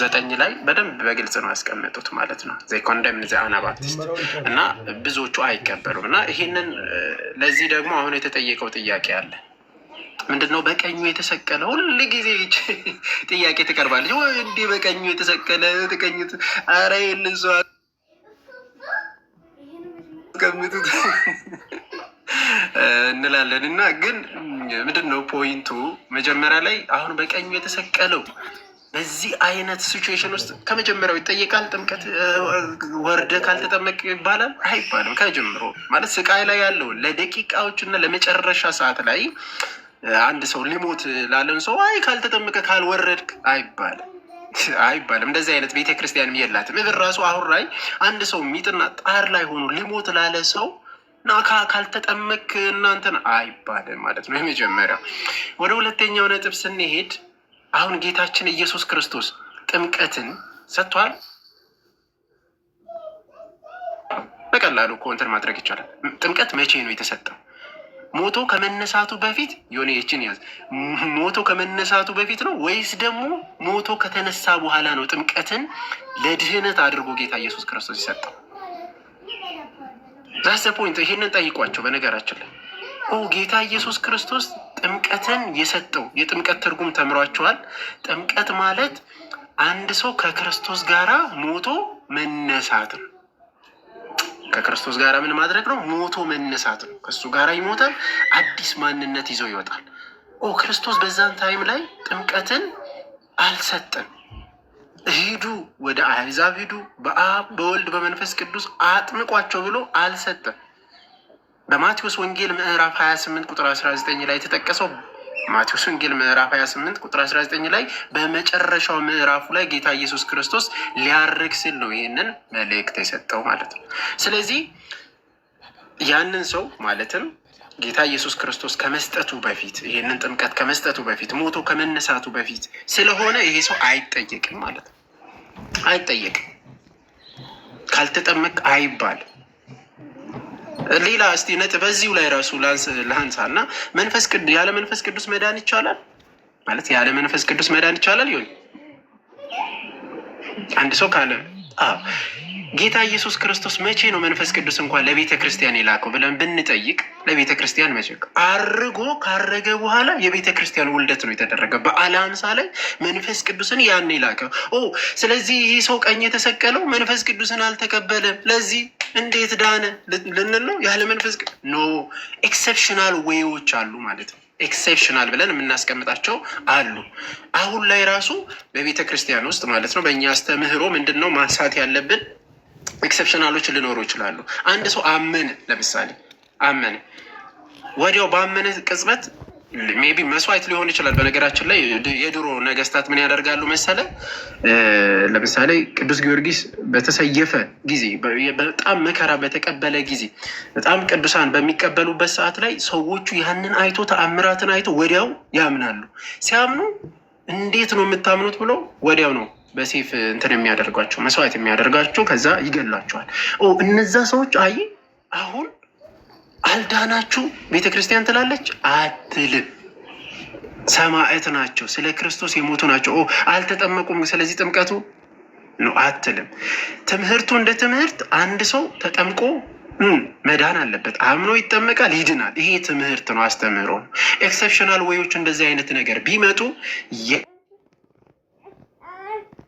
9 ላይ በደንብ በግልጽ ነው ያስቀመጡት ማለት ነው። ዘ ኮንደም ዘ አናባፕቲስት እና ብዙዎቹ አይቀበሉም። እና ይሄንን ለዚህ ደግሞ አሁን የተጠየቀው ጥያቄ አለ። ምንድነው በቀኙ የተሰቀለ? ሁሉ ጊዜ ጥያቄ ትቀርባለች። እንዲህ በቀኙ የተሰቀለ ተቀኝት አረ ይህንን ሰው አስቀምጡት እንላለን። እና ግን ምንድነው ፖይንቱ? መጀመሪያ ላይ አሁን በቀኙ የተሰቀለው በዚህ አይነት ሲቹዌሽን ውስጥ ከመጀመሪያው ይጠየቃል። ጥምቀት ወርደ ካልተጠመቅ ይባላል አይባልም። ከጀምሮ ማለት ስቃይ ላይ ያለው ለደቂቃዎች እና ለመጨረሻ ሰዓት ላይ አንድ ሰው ሊሞት ላለን ሰው አይ ካልተጠመቀ ካልወረድክ አይባልም። እንደዚህ አይነት ቤተክርስቲያንም የላትም። እብር ራሱ አሁን ላይ አንድ ሰው ሚጥና ጣር ላይ ሆኖ ሊሞት ላለ ሰው ናካ ካልተጠመቅ እናንተን አይባልም ማለት ነው። የመጀመሪያው። ወደ ሁለተኛው ነጥብ ስንሄድ አሁን ጌታችን ኢየሱስ ክርስቶስ ጥምቀትን ሰጥቷል። በቀላሉ እኮ እንትን ማድረግ ይቻላል። ጥምቀት መቼ ነው የተሰጠው? ሞቶ ከመነሳቱ በፊት የሆነ ይችን ያዝ፣ ሞቶ ከመነሳቱ በፊት ነው ወይስ ደግሞ ሞቶ ከተነሳ በኋላ ነው ጥምቀትን ለድህነት አድርጎ ጌታ ኢየሱስ ክርስቶስ የሰጠው? ዛስ ፖይንት። ይሄንን ጠይቋቸው። በነገራችን ላይ ጌታ ኢየሱስ ክርስቶስ ጥምቀትን የሰጠው የጥምቀት ትርጉም ተምሯቸዋል። ጥምቀት ማለት አንድ ሰው ከክርስቶስ ጋራ ሞቶ መነሳት ነው። ከክርስቶስ ጋር ምን ማድረግ ነው? ሞቶ መነሳት ነው። ከእሱ ጋር ይሞታል፣ አዲስ ማንነት ይዞ ይወጣል። ክርስቶስ በዛን ታይም ላይ ጥምቀትን አልሰጠን። ሂዱ ወደ አሕዛብ ሂዱ፣ በአብ በወልድ በመንፈስ ቅዱስ አጥምቋቸው ብሎ አልሰጠን። በማቴዎስ ወንጌል ምዕራፍ 28 ቁጥር 19 ላይ የተጠቀሰው ማቴዎስ ወንጌል ምዕራፍ 28 ቁጥር 19 ላይ በመጨረሻው ምዕራፉ ላይ ጌታ ኢየሱስ ክርስቶስ ሊያርግ ሲል ነው ይህንን መልእክት የሰጠው ማለት ነው። ስለዚህ ያንን ሰው ማለትም ጌታ ኢየሱስ ክርስቶስ ከመስጠቱ በፊት ይህንን ጥምቀት ከመስጠቱ በፊት ሞቶ ከመነሳቱ በፊት ስለሆነ ይሄ ሰው አይጠየቅም ማለት ነው። አይጠየቅም። ካልተጠመቅ አይባልም። ሌላ እስቲ ነጥብ በዚሁ ላይ ራሱ ላንሳ እና ያለ መንፈስ ቅዱስ መዳን ይቻላል ማለት ያለ መንፈስ ቅዱስ መዳን ይቻላል ይሆን? አንድ ሰው ካለ ጌታ ኢየሱስ ክርስቶስ መቼ ነው መንፈስ ቅዱስ እንኳን ለቤተ ክርስቲያን የላከው ብለን ብንጠይቅ ለቤተ ክርስቲያን መቼ አርጎ ካረገ በኋላ የቤተ ክርስቲያን ውልደት ነው የተደረገ። በዓለ ሃምሳ ላይ መንፈስ ቅዱስን ያን የላከው። ስለዚህ ይህ ሰው ቀኝ የተሰቀለው መንፈስ ቅዱስን አልተቀበለም፣ ለዚህ እንዴት ዳነ ልንል ነው? ያለ መንፈስ ኖ ኤክሰፕሽናል ዌዎች አሉ ማለት ነው። ኤክሴፕሽናል ብለን የምናስቀምጣቸው አሉ። አሁን ላይ ራሱ በቤተ ክርስቲያን ውስጥ ማለት ነው በእኛ አስተምህሮ ምንድን ነው ማንሳት ያለብን? ኤክሰፕሽናሎች ሊኖሩ ይችላሉ። አንድ ሰው አመነ፣ ለምሳሌ አመነ፣ ወዲያው ባመነ ቅጽበት ሜቢ መስዋዕት ሊሆን ይችላል። በነገራችን ላይ የድሮ ነገስታት ምን ያደርጋሉ መሰለ? ለምሳሌ ቅዱስ ጊዮርጊስ በተሰየፈ ጊዜ፣ በጣም መከራ በተቀበለ ጊዜ፣ በጣም ቅዱሳን በሚቀበሉበት ሰዓት ላይ ሰዎቹ ያንን አይቶ ተአምራትን አይቶ ወዲያው ያምናሉ። ሲያምኑ እንዴት ነው የምታምኑት ብሎ ወዲያው ነው በሴፍ እንትን የሚያደርጓቸው መስዋዕት የሚያደርጋቸው፣ ከዛ ይገሏቸዋል። እነዛ ሰዎች አይ አሁን አልዳናችሁ ቤተ ክርስቲያን ትላለች አትልም። ሰማዕት ናቸው፣ ስለ ክርስቶስ የሞቱ ናቸው። አልተጠመቁም፣ ስለዚህ ጥምቀቱ ነው አትልም። ትምህርቱ እንደ ትምህርት አንድ ሰው ተጠምቆ መዳን አለበት፣ አምኖ ይጠመቃል፣ ይድናል። ይሄ ትምህርት ነው፣ አስተምህሮ ነው። ኤክሰፕሽናል ወዮች እንደዚህ አይነት ነገር ቢመጡ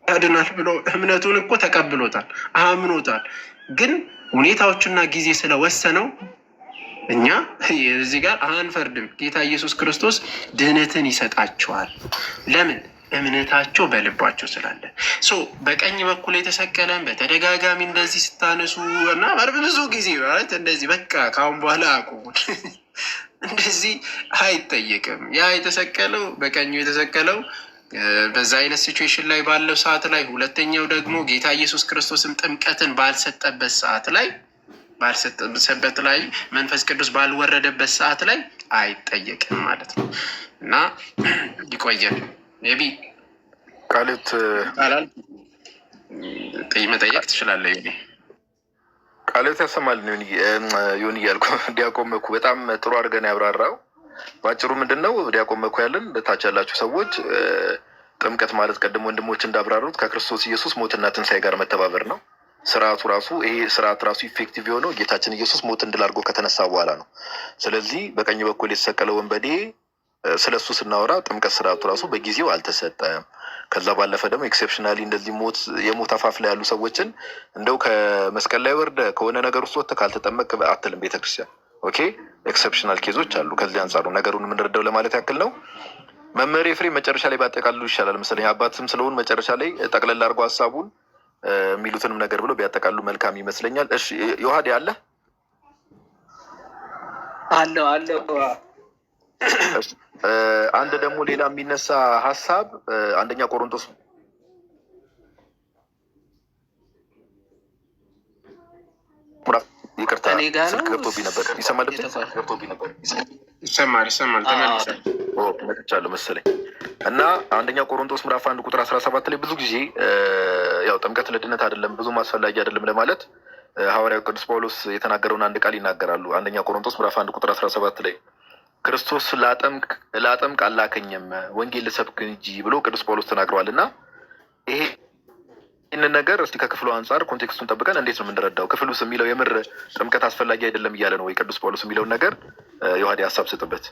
ያድናል ብሎ እምነቱን እኮ ተቀብሎታል፣ አምኖታል። ግን ሁኔታዎችና ጊዜ ስለወሰነው እኛ እዚህ ጋር አንፈርድም። ጌታ ኢየሱስ ክርስቶስ ድህነትን ይሰጣቸዋል። ለምን? እምነታቸው በልባቸው ስላለ። በቀኝ በኩል የተሰቀለን በተደጋጋሚ እንደዚህ ስታነሱ እና ብዙ ጊዜ ማለት እንደዚህ በቃ ከአሁን በኋላ አቁሙት። እንደዚህ አይጠየቅም። ያ የተሰቀለው በቀኙ የተሰቀለው በዛ አይነት ሲቹዌሽን ላይ ባለው ሰዓት ላይ፣ ሁለተኛው ደግሞ ጌታ ኢየሱስ ክርስቶስን ጥምቀትን ባልሰጠበት ሰዓት ላይ ባልሰጠበት ላይ መንፈስ ቅዱስ ባልወረደበት ሰዓት ላይ አይጠየቅም ማለት ነው። እና ይቆየን። ቢ ቃልት መጠየቅ ትችላለህ። ቃልት ያሰማል ሆን እያልኩ ዲያቆን መኩ በጣም ጥሩ አድርገን ያብራራው። በአጭሩ ምንድን ነው ዲያቆን መኩ ያለን በታች ያላችሁ ሰዎች ጥምቀት ማለት ቀደም ወንድሞች እንዳብራሩት ከክርስቶስ ኢየሱስ ሞትና ትንሣኤ ጋር መተባበር ነው። ስርዓቱ ራሱ ይሄ ስርዓት ራሱ ኢፌክቲቭ የሆነው ጌታችን ኢየሱስ ሞትን ድል አድርጎ ከተነሳ በኋላ ነው። ስለዚህ በቀኝ በኩል የተሰቀለ ወንበዴ ስለ እሱ ስናወራ ጥምቀት ስርዓቱ ራሱ በጊዜው አልተሰጠም። ከዛ ባለፈ ደግሞ ኤክሴፕሽናሊ እንደዚህ የሞት አፋፍ ላይ ያሉ ሰዎችን እንደው ከመስቀል ላይ ወርደ ከሆነ ነገር ውስጥ ወጥተህ ካልተጠመቅ አትልም ቤተክርስቲያን። ኦኬ ኤክሰፕሽናል ኬዞች አሉ። ከዚህ አንጻሩ ነገሩን የምንረዳው ለማለት ያክል ነው። መመሪያ ፍሬ መጨረሻ ላይ ባጠቃልሉ ይሻላል መሰለኝ። አባትም ስለሆኑ መጨረሻ ላይ ጠቅለል አድርጎ ሀሳቡን የሚሉትንም ነገር ብሎ ቢያጠቃሉ መልካም ይመስለኛል። እሺ ዮሐዴ አለ አለው አንድ ደግሞ ሌላ የሚነሳ ሀሳብ አንደኛ ቆሮንቶስ ይቅርታ ስልክ ገብቶብኝ ነበር። ይሰማል ተመልቻለሁ መሰለኝ። እና አንደኛ ቆሮንቶስ ምዕራፍ 1 ቁጥር 17 ላይ ብዙ ጊዜ ያው ጥምቀት ለድነት አይደለም ብዙም አስፈላጊ አይደለም ለማለት ሐዋርያው ቅዱስ ጳውሎስ የተናገረውን አንድ ቃል ይናገራሉ። አንደኛ ቆሮንቶስ ምዕራፍ 1 ቁጥር 17 ላይ ክርስቶስ ላጠምቅ አላከኝም ወንጌል ልሰብክ እንጂ ብሎ ቅዱስ ጳውሎስ ተናግረዋል። እና ይህንን ነገር እስቲ ከክፍሉ አንጻር ኮንቴክስቱን ጠብቀን እንዴት ነው የምንረዳው? ክፍሉስ የሚለው የምር ጥምቀት አስፈላጊ አይደለም እያለ ነው ወይ ቅዱስ ጳውሎስ የሚለውን ነገር ዮሐዴ ሀሳብ ስጥበት።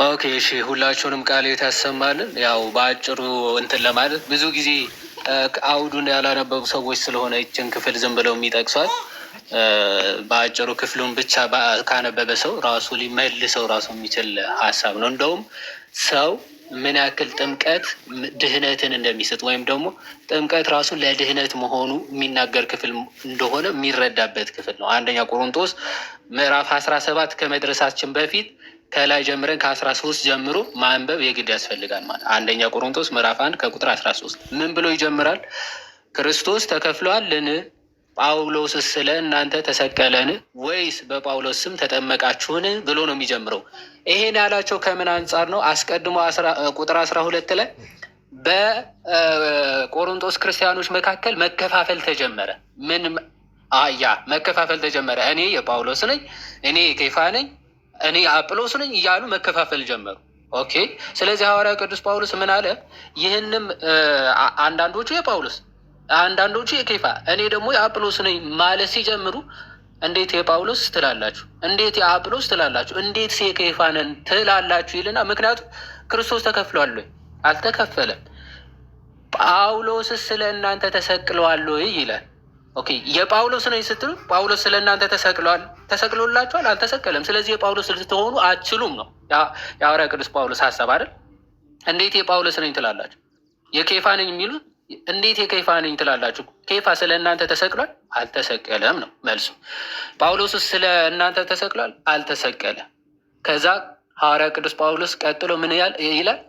ኦኬ እሺ፣ ሁላችሁንም ቃል ያሰማልን። ያው በአጭሩ እንትን ለማለት ብዙ ጊዜ አውዱን ያላነበቡ ሰዎች ስለሆነ ይችን ክፍል ዝም ብለው የሚጠቅሷት በአጭሩ ክፍሉን ብቻ ካነበበ ሰው ራሱ ሊመልሰው ራሱ የሚችል ሀሳብ ነው። እንደውም ሰው ምን ያክል ጥምቀት ድህነትን እንደሚሰጥ ወይም ደግሞ ጥምቀት ራሱ ለድህነት መሆኑ የሚናገር ክፍል እንደሆነ የሚረዳበት ክፍል ነው። አንደኛ ቆሮንቶስ ምዕራፍ 17 ከመድረሳችን በፊት ከላይ ጀምረን ከ13 ጀምሮ ማንበብ የግድ ያስፈልጋል። ማለት አንደኛ ቆሮንቶስ ምዕራፍ 1 ከቁጥር 13 ምን ብሎ ይጀምራል? ክርስቶስ ተከፍሏልን? ጳውሎስ ስለ እናንተ ተሰቀለን? ወይስ በጳውሎስ ስም ተጠመቃችሁን? ብሎ ነው የሚጀምረው። ይሄን ያላቸው ከምን አንጻር ነው? አስቀድሞ ቁጥር 12 ላይ በቆሮንቶስ ክርስቲያኖች መካከል መከፋፈል ተጀመረ። ምን መከፋፈል ተጀመረ? እኔ የጳውሎስ ነኝ፣ እኔ የኬፋ ነኝ፣ እኔ አጵሎስ ነኝ እያሉ መከፋፈል ጀመሩ። ኦኬ። ስለዚህ ሐዋርያ ቅዱስ ጳውሎስ ምን አለ? ይህንም አንዳንዶቹ የጳውሎስ አንዳንዶቹ የኬፋ እኔ ደግሞ የአጵሎስ ነኝ ማለት ሲጀምሩ እንዴት የጳውሎስ ትላላችሁ? እንዴት የአጵሎስ ትላላችሁ? እንዴት የኬፋ ነን ትላላችሁ? ይልና ምክንያቱም ክርስቶስ ተከፍሏል ወይ? አልተከፈለም። ጳውሎስስ ስለ እናንተ ተሰቅለዋል ወይ ይላል። ኦኬ። የጳውሎስ ነኝ ስትሉ ጳውሎስ ስለ እናንተ ተሰቅሎላችኋል? አልተሰቀለም። ስለዚህ የጳውሎስ ልትሆኑ አትችሉም ነው የሐዋርያ ቅዱስ ጳውሎስ ሀሳብ አይደል? እንዴት የጳውሎስ ነኝ ትላላችሁ? የኬፋ ነኝ የሚሉት እንዴት የኬፋ ነኝ ትላላችሁ? ኬፋ ስለ እናንተ ተሰቅሏል? አልተሰቀለም ነው መልሱ። ጳውሎስስ ስለ እናንተ ተሰቅሏል? አልተሰቀለም። ከዛ ሐዋርያ ቅዱስ ጳውሎስ ቀጥሎ ምን ይላል?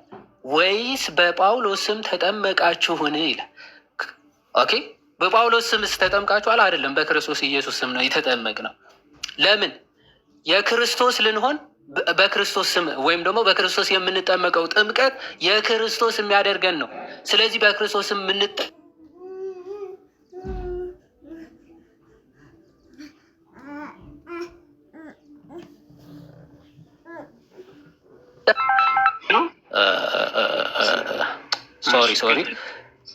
ወይስ በጳውሎስ ስም ተጠመቃችሁን ይላል። ኦኬ። በጳውሎስ ስምስ ተጠምቃችኋል? አይደለም፣ በክርስቶስ ኢየሱስ ስም ነው የተጠመቅነው። ለምን? የክርስቶስ ልንሆን በክርስቶስ ስም ወይም ደግሞ በክርስቶስ የምንጠመቀው ጥምቀት የክርስቶስ የሚያደርገን ነው። ስለዚህ በክርስቶስ ስም ሶሪ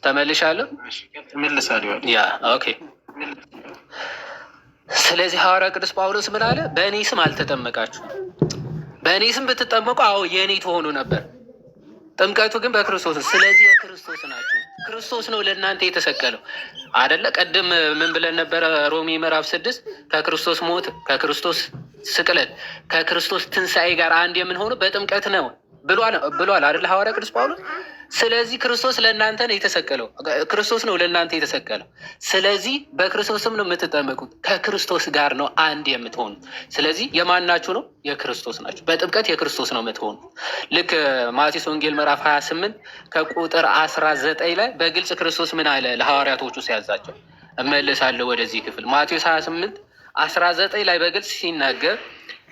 ተመልሻለሁ። ያ ኦኬ። ስለዚህ ሐዋርያ ቅዱስ ጳውሎስ ምን አለ? በእኔ ስም አልተጠመቃችሁ። በእኔ ስም ብትጠመቁ አዎ የእኔ ትሆኑ ነበር። ጥምቀቱ ግን በክርስቶስ። ስለዚህ የክርስቶስ ናችሁ። ክርስቶስ ነው ለእናንተ የተሰቀለው አደለ? ቀድም ምን ብለን ነበረ? ሮሜ ምዕራፍ 6 ከክርስቶስ ሞት፣ ከክርስቶስ ስቅለት፣ ከክርስቶስ ትንሣኤ ጋር አንድ የምንሆነው በጥምቀት ነው ብሏል አደለ ሐዋርያ ቅዱስ ጳውሎስ። ስለዚህ ክርስቶስ ለእናንተ ነው የተሰቀለው። ክርስቶስ ነው ለእናንተ የተሰቀለው። ስለዚህ በክርስቶስም ነው የምትጠመቁት። ከክርስቶስ ጋር ነው አንድ የምትሆኑት። ስለዚህ የማናችሁ ነው? የክርስቶስ ናችሁ። በጥምቀት የክርስቶስ ነው የምትሆኑት። ልክ ማቴዎስ ወንጌል ምዕራፍ 28 ከቁጥር 19 ላይ በግልጽ ክርስቶስ ምን አለ ለሐዋርያቶቹ ሲያዛቸው? እመለሳለሁ ወደዚህ ክፍል። ማቴዎስ 28 19 ላይ በግልጽ ሲናገር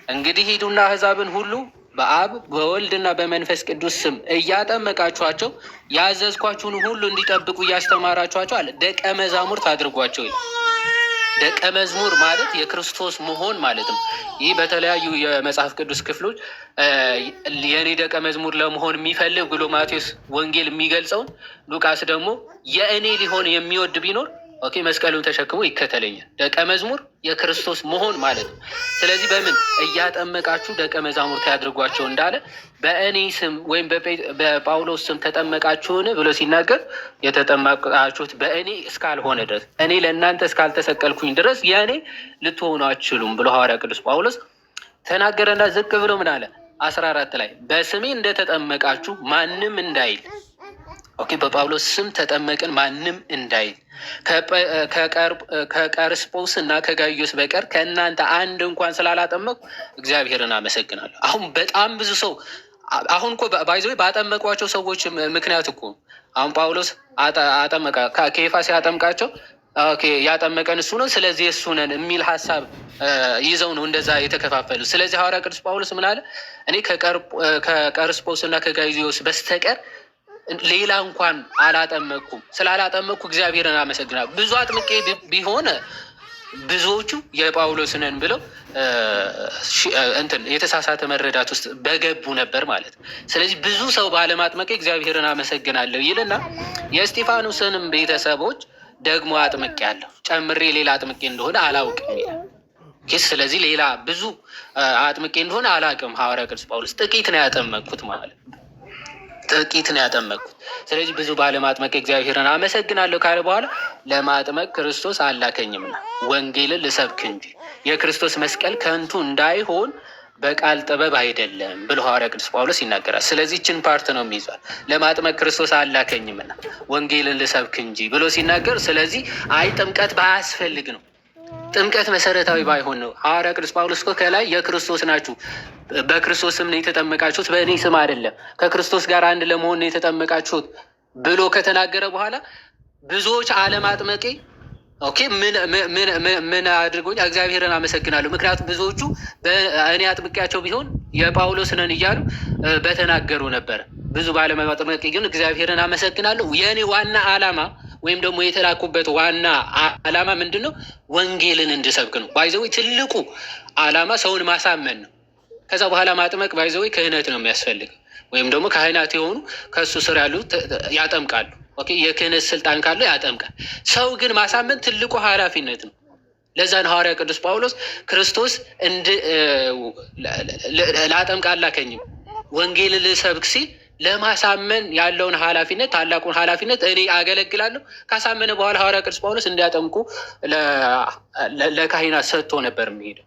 እንግዲህ ሂዱና አሕዛብን ሁሉ በአብ በወልድና በመንፈስ ቅዱስ ስም እያጠመቃችኋቸው ያዘዝኳችሁን ሁሉ እንዲጠብቁ እያስተማራችኋቸው አለ ደቀ መዛሙርት አድርጓቸው ይላል። ደቀ መዝሙር ማለት የክርስቶስ መሆን ማለት ነው። ይህ በተለያዩ የመጽሐፍ ቅዱስ ክፍሎች የእኔ ደቀ መዝሙር ለመሆን የሚፈልግ ብሎ ማቴዎስ ወንጌል የሚገልጸውን፣ ሉቃስ ደግሞ የእኔ ሊሆን የሚወድ ቢኖር ኦኬ መስቀሉን ተሸክሞ ይከተለኛል። ደቀ መዝሙር የክርስቶስ መሆን ማለት ነው። ስለዚህ በምን እያጠመቃችሁ ደቀ መዛሙርት ያድርጓቸው እንዳለ በእኔ ስም ወይም በጳውሎስ ስም ተጠመቃችሁን ብሎ ሲናገር የተጠመቃችሁት በእኔ እስካልሆነ ድረስ እኔ ለእናንተ እስካልተሰቀልኩኝ ድረስ የእኔ ልትሆኑ አትችሉም ብሎ ሐዋርያ ቅዱስ ጳውሎስ ተናገረና ዝቅ ብሎ ምን አለ? 14 ላይ በስሜ እንደተጠመቃችሁ ማንም እንዳይል። ኦኬ በጳውሎስ ስም ተጠመቅን ማንም እንዳይል ከቀርስጶስ እና ከጋይዮስ በቀር ከእናንተ አንድ እንኳን ስላላጠመቁ እግዚአብሔርን አመሰግናለሁ። አሁን በጣም ብዙ ሰው አሁን እኮ ባይዞ ባጠመቋቸው ሰዎች ምክንያት እኮ አሁን ጳውሎስ አጠመቃ ኬፋ ሲያጠምቃቸው ያጠመቀን እሱ ነው ስለዚህ እሱ ነን የሚል ሀሳብ ይዘው ነው እንደዛ የተከፋፈሉ። ስለዚህ ሐዋርያ ቅዱስ ጳውሎስ ምን አለ? እኔ ከቀርስጶስ እና ከጋይዮስ በስተቀር ሌላ እንኳን አላጠመቅኩም። ስላላጠመቅኩ እግዚአብሔርን አመሰግናለሁ። ብዙ አጥምቄ ቢሆን ብዙዎቹ የጳውሎስ ነን ብለው እንትን የተሳሳተ መረዳት ውስጥ በገቡ ነበር ማለት ነው። ስለዚህ ብዙ ሰው ባለማጥመቄ እግዚአብሔርን አመሰግናለሁ ይልና የእስጢፋኖስንም ቤተሰቦች ደግሞ አጥምቄያለሁ፣ ጨምሬ ሌላ አጥምቄ እንደሆነ አላውቅም ይላል። ስለዚህ ሌላ ብዙ አጥምቄ እንደሆነ አላውቅም ሐዋርያ ቅዱስ ጳውሎስ ጥቂት ነው ያጠመቅኩት ማለት ነው። ጥቂት ነው ያጠመቅኩት። ስለዚህ ብዙ ባለማጥመቅ እግዚአብሔርን አመሰግናለሁ ካለ በኋላ ለማጥመቅ ክርስቶስ አላከኝምና ወንጌልን ልሰብክ እንጂ የክርስቶስ መስቀል ከንቱ እንዳይሆን በቃል ጥበብ አይደለም ብሎ ሐዋርያ ቅዱስ ጳውሎስ ይናገራል። ስለዚህ ይህችን ፓርት ነው የሚይዟል። ለማጥመቅ ክርስቶስ አላከኝምና ወንጌልን ልሰብክ እንጂ ብሎ ሲናገር፣ ስለዚህ አይ ጥምቀት ባያስፈልግ ነው። ጥምቀት መሰረታዊ ባይሆን ነው። ሐዋርያ ቅዱስ ጳውሎስ እኮ ከላይ የክርስቶስ ናችሁ፣ በክርስቶስ ስም ነው የተጠመቃችሁት፣ በእኔ ስም አይደለም፣ ከክርስቶስ ጋር አንድ ለመሆን ነው የተጠመቃችሁት ብሎ ከተናገረ በኋላ ብዙዎች አለማጥመቄ ኦኬ ምን አድርጎኝ እግዚአብሔርን አመሰግናለሁ። ምክንያቱም ብዙዎቹ እኔ አጥምቄያቸው ቢሆን የጳውሎስ ነን እያሉ በተናገሩ ነበረ። ብዙ ባለማጥመቄ ግን እግዚአብሔርን አመሰግናለሁ። የእኔ ዋና ዓላማ ወይም ደግሞ የተላኩበት ዋና ዓላማ ምንድን ነው? ወንጌልን እንድሰብክ ነው። ባይዘዌ ትልቁ ዓላማ ሰውን ማሳመን ነው። ከዛ በኋላ ማጥመቅ ባይዘዌ ክህነት ነው የሚያስፈልገው፣ ወይም ደግሞ ካህናት የሆኑ ከእሱ ስር ያሉ ያጠምቃሉ። ኦኬ የክህነት ስልጣን ካለው ያጠምቃል። ሰው ግን ማሳመን ትልቁ ኃላፊነት ነው። ለዛ ነው ሐዋርያ ቅዱስ ጳውሎስ ክርስቶስ ላጠምቅ አላከኝም ወንጌልን ልሰብክ ሲል ለማሳመን ያለውን ኃላፊነት ታላቁን ኃላፊነት እኔ አገለግላለሁ። ካሳመነ በኋላ ሐዋርያ ቅዱስ ጳውሎስ እንዲያጠምቁ ለካህናት ሰጥቶ ነበር የሚሄደው።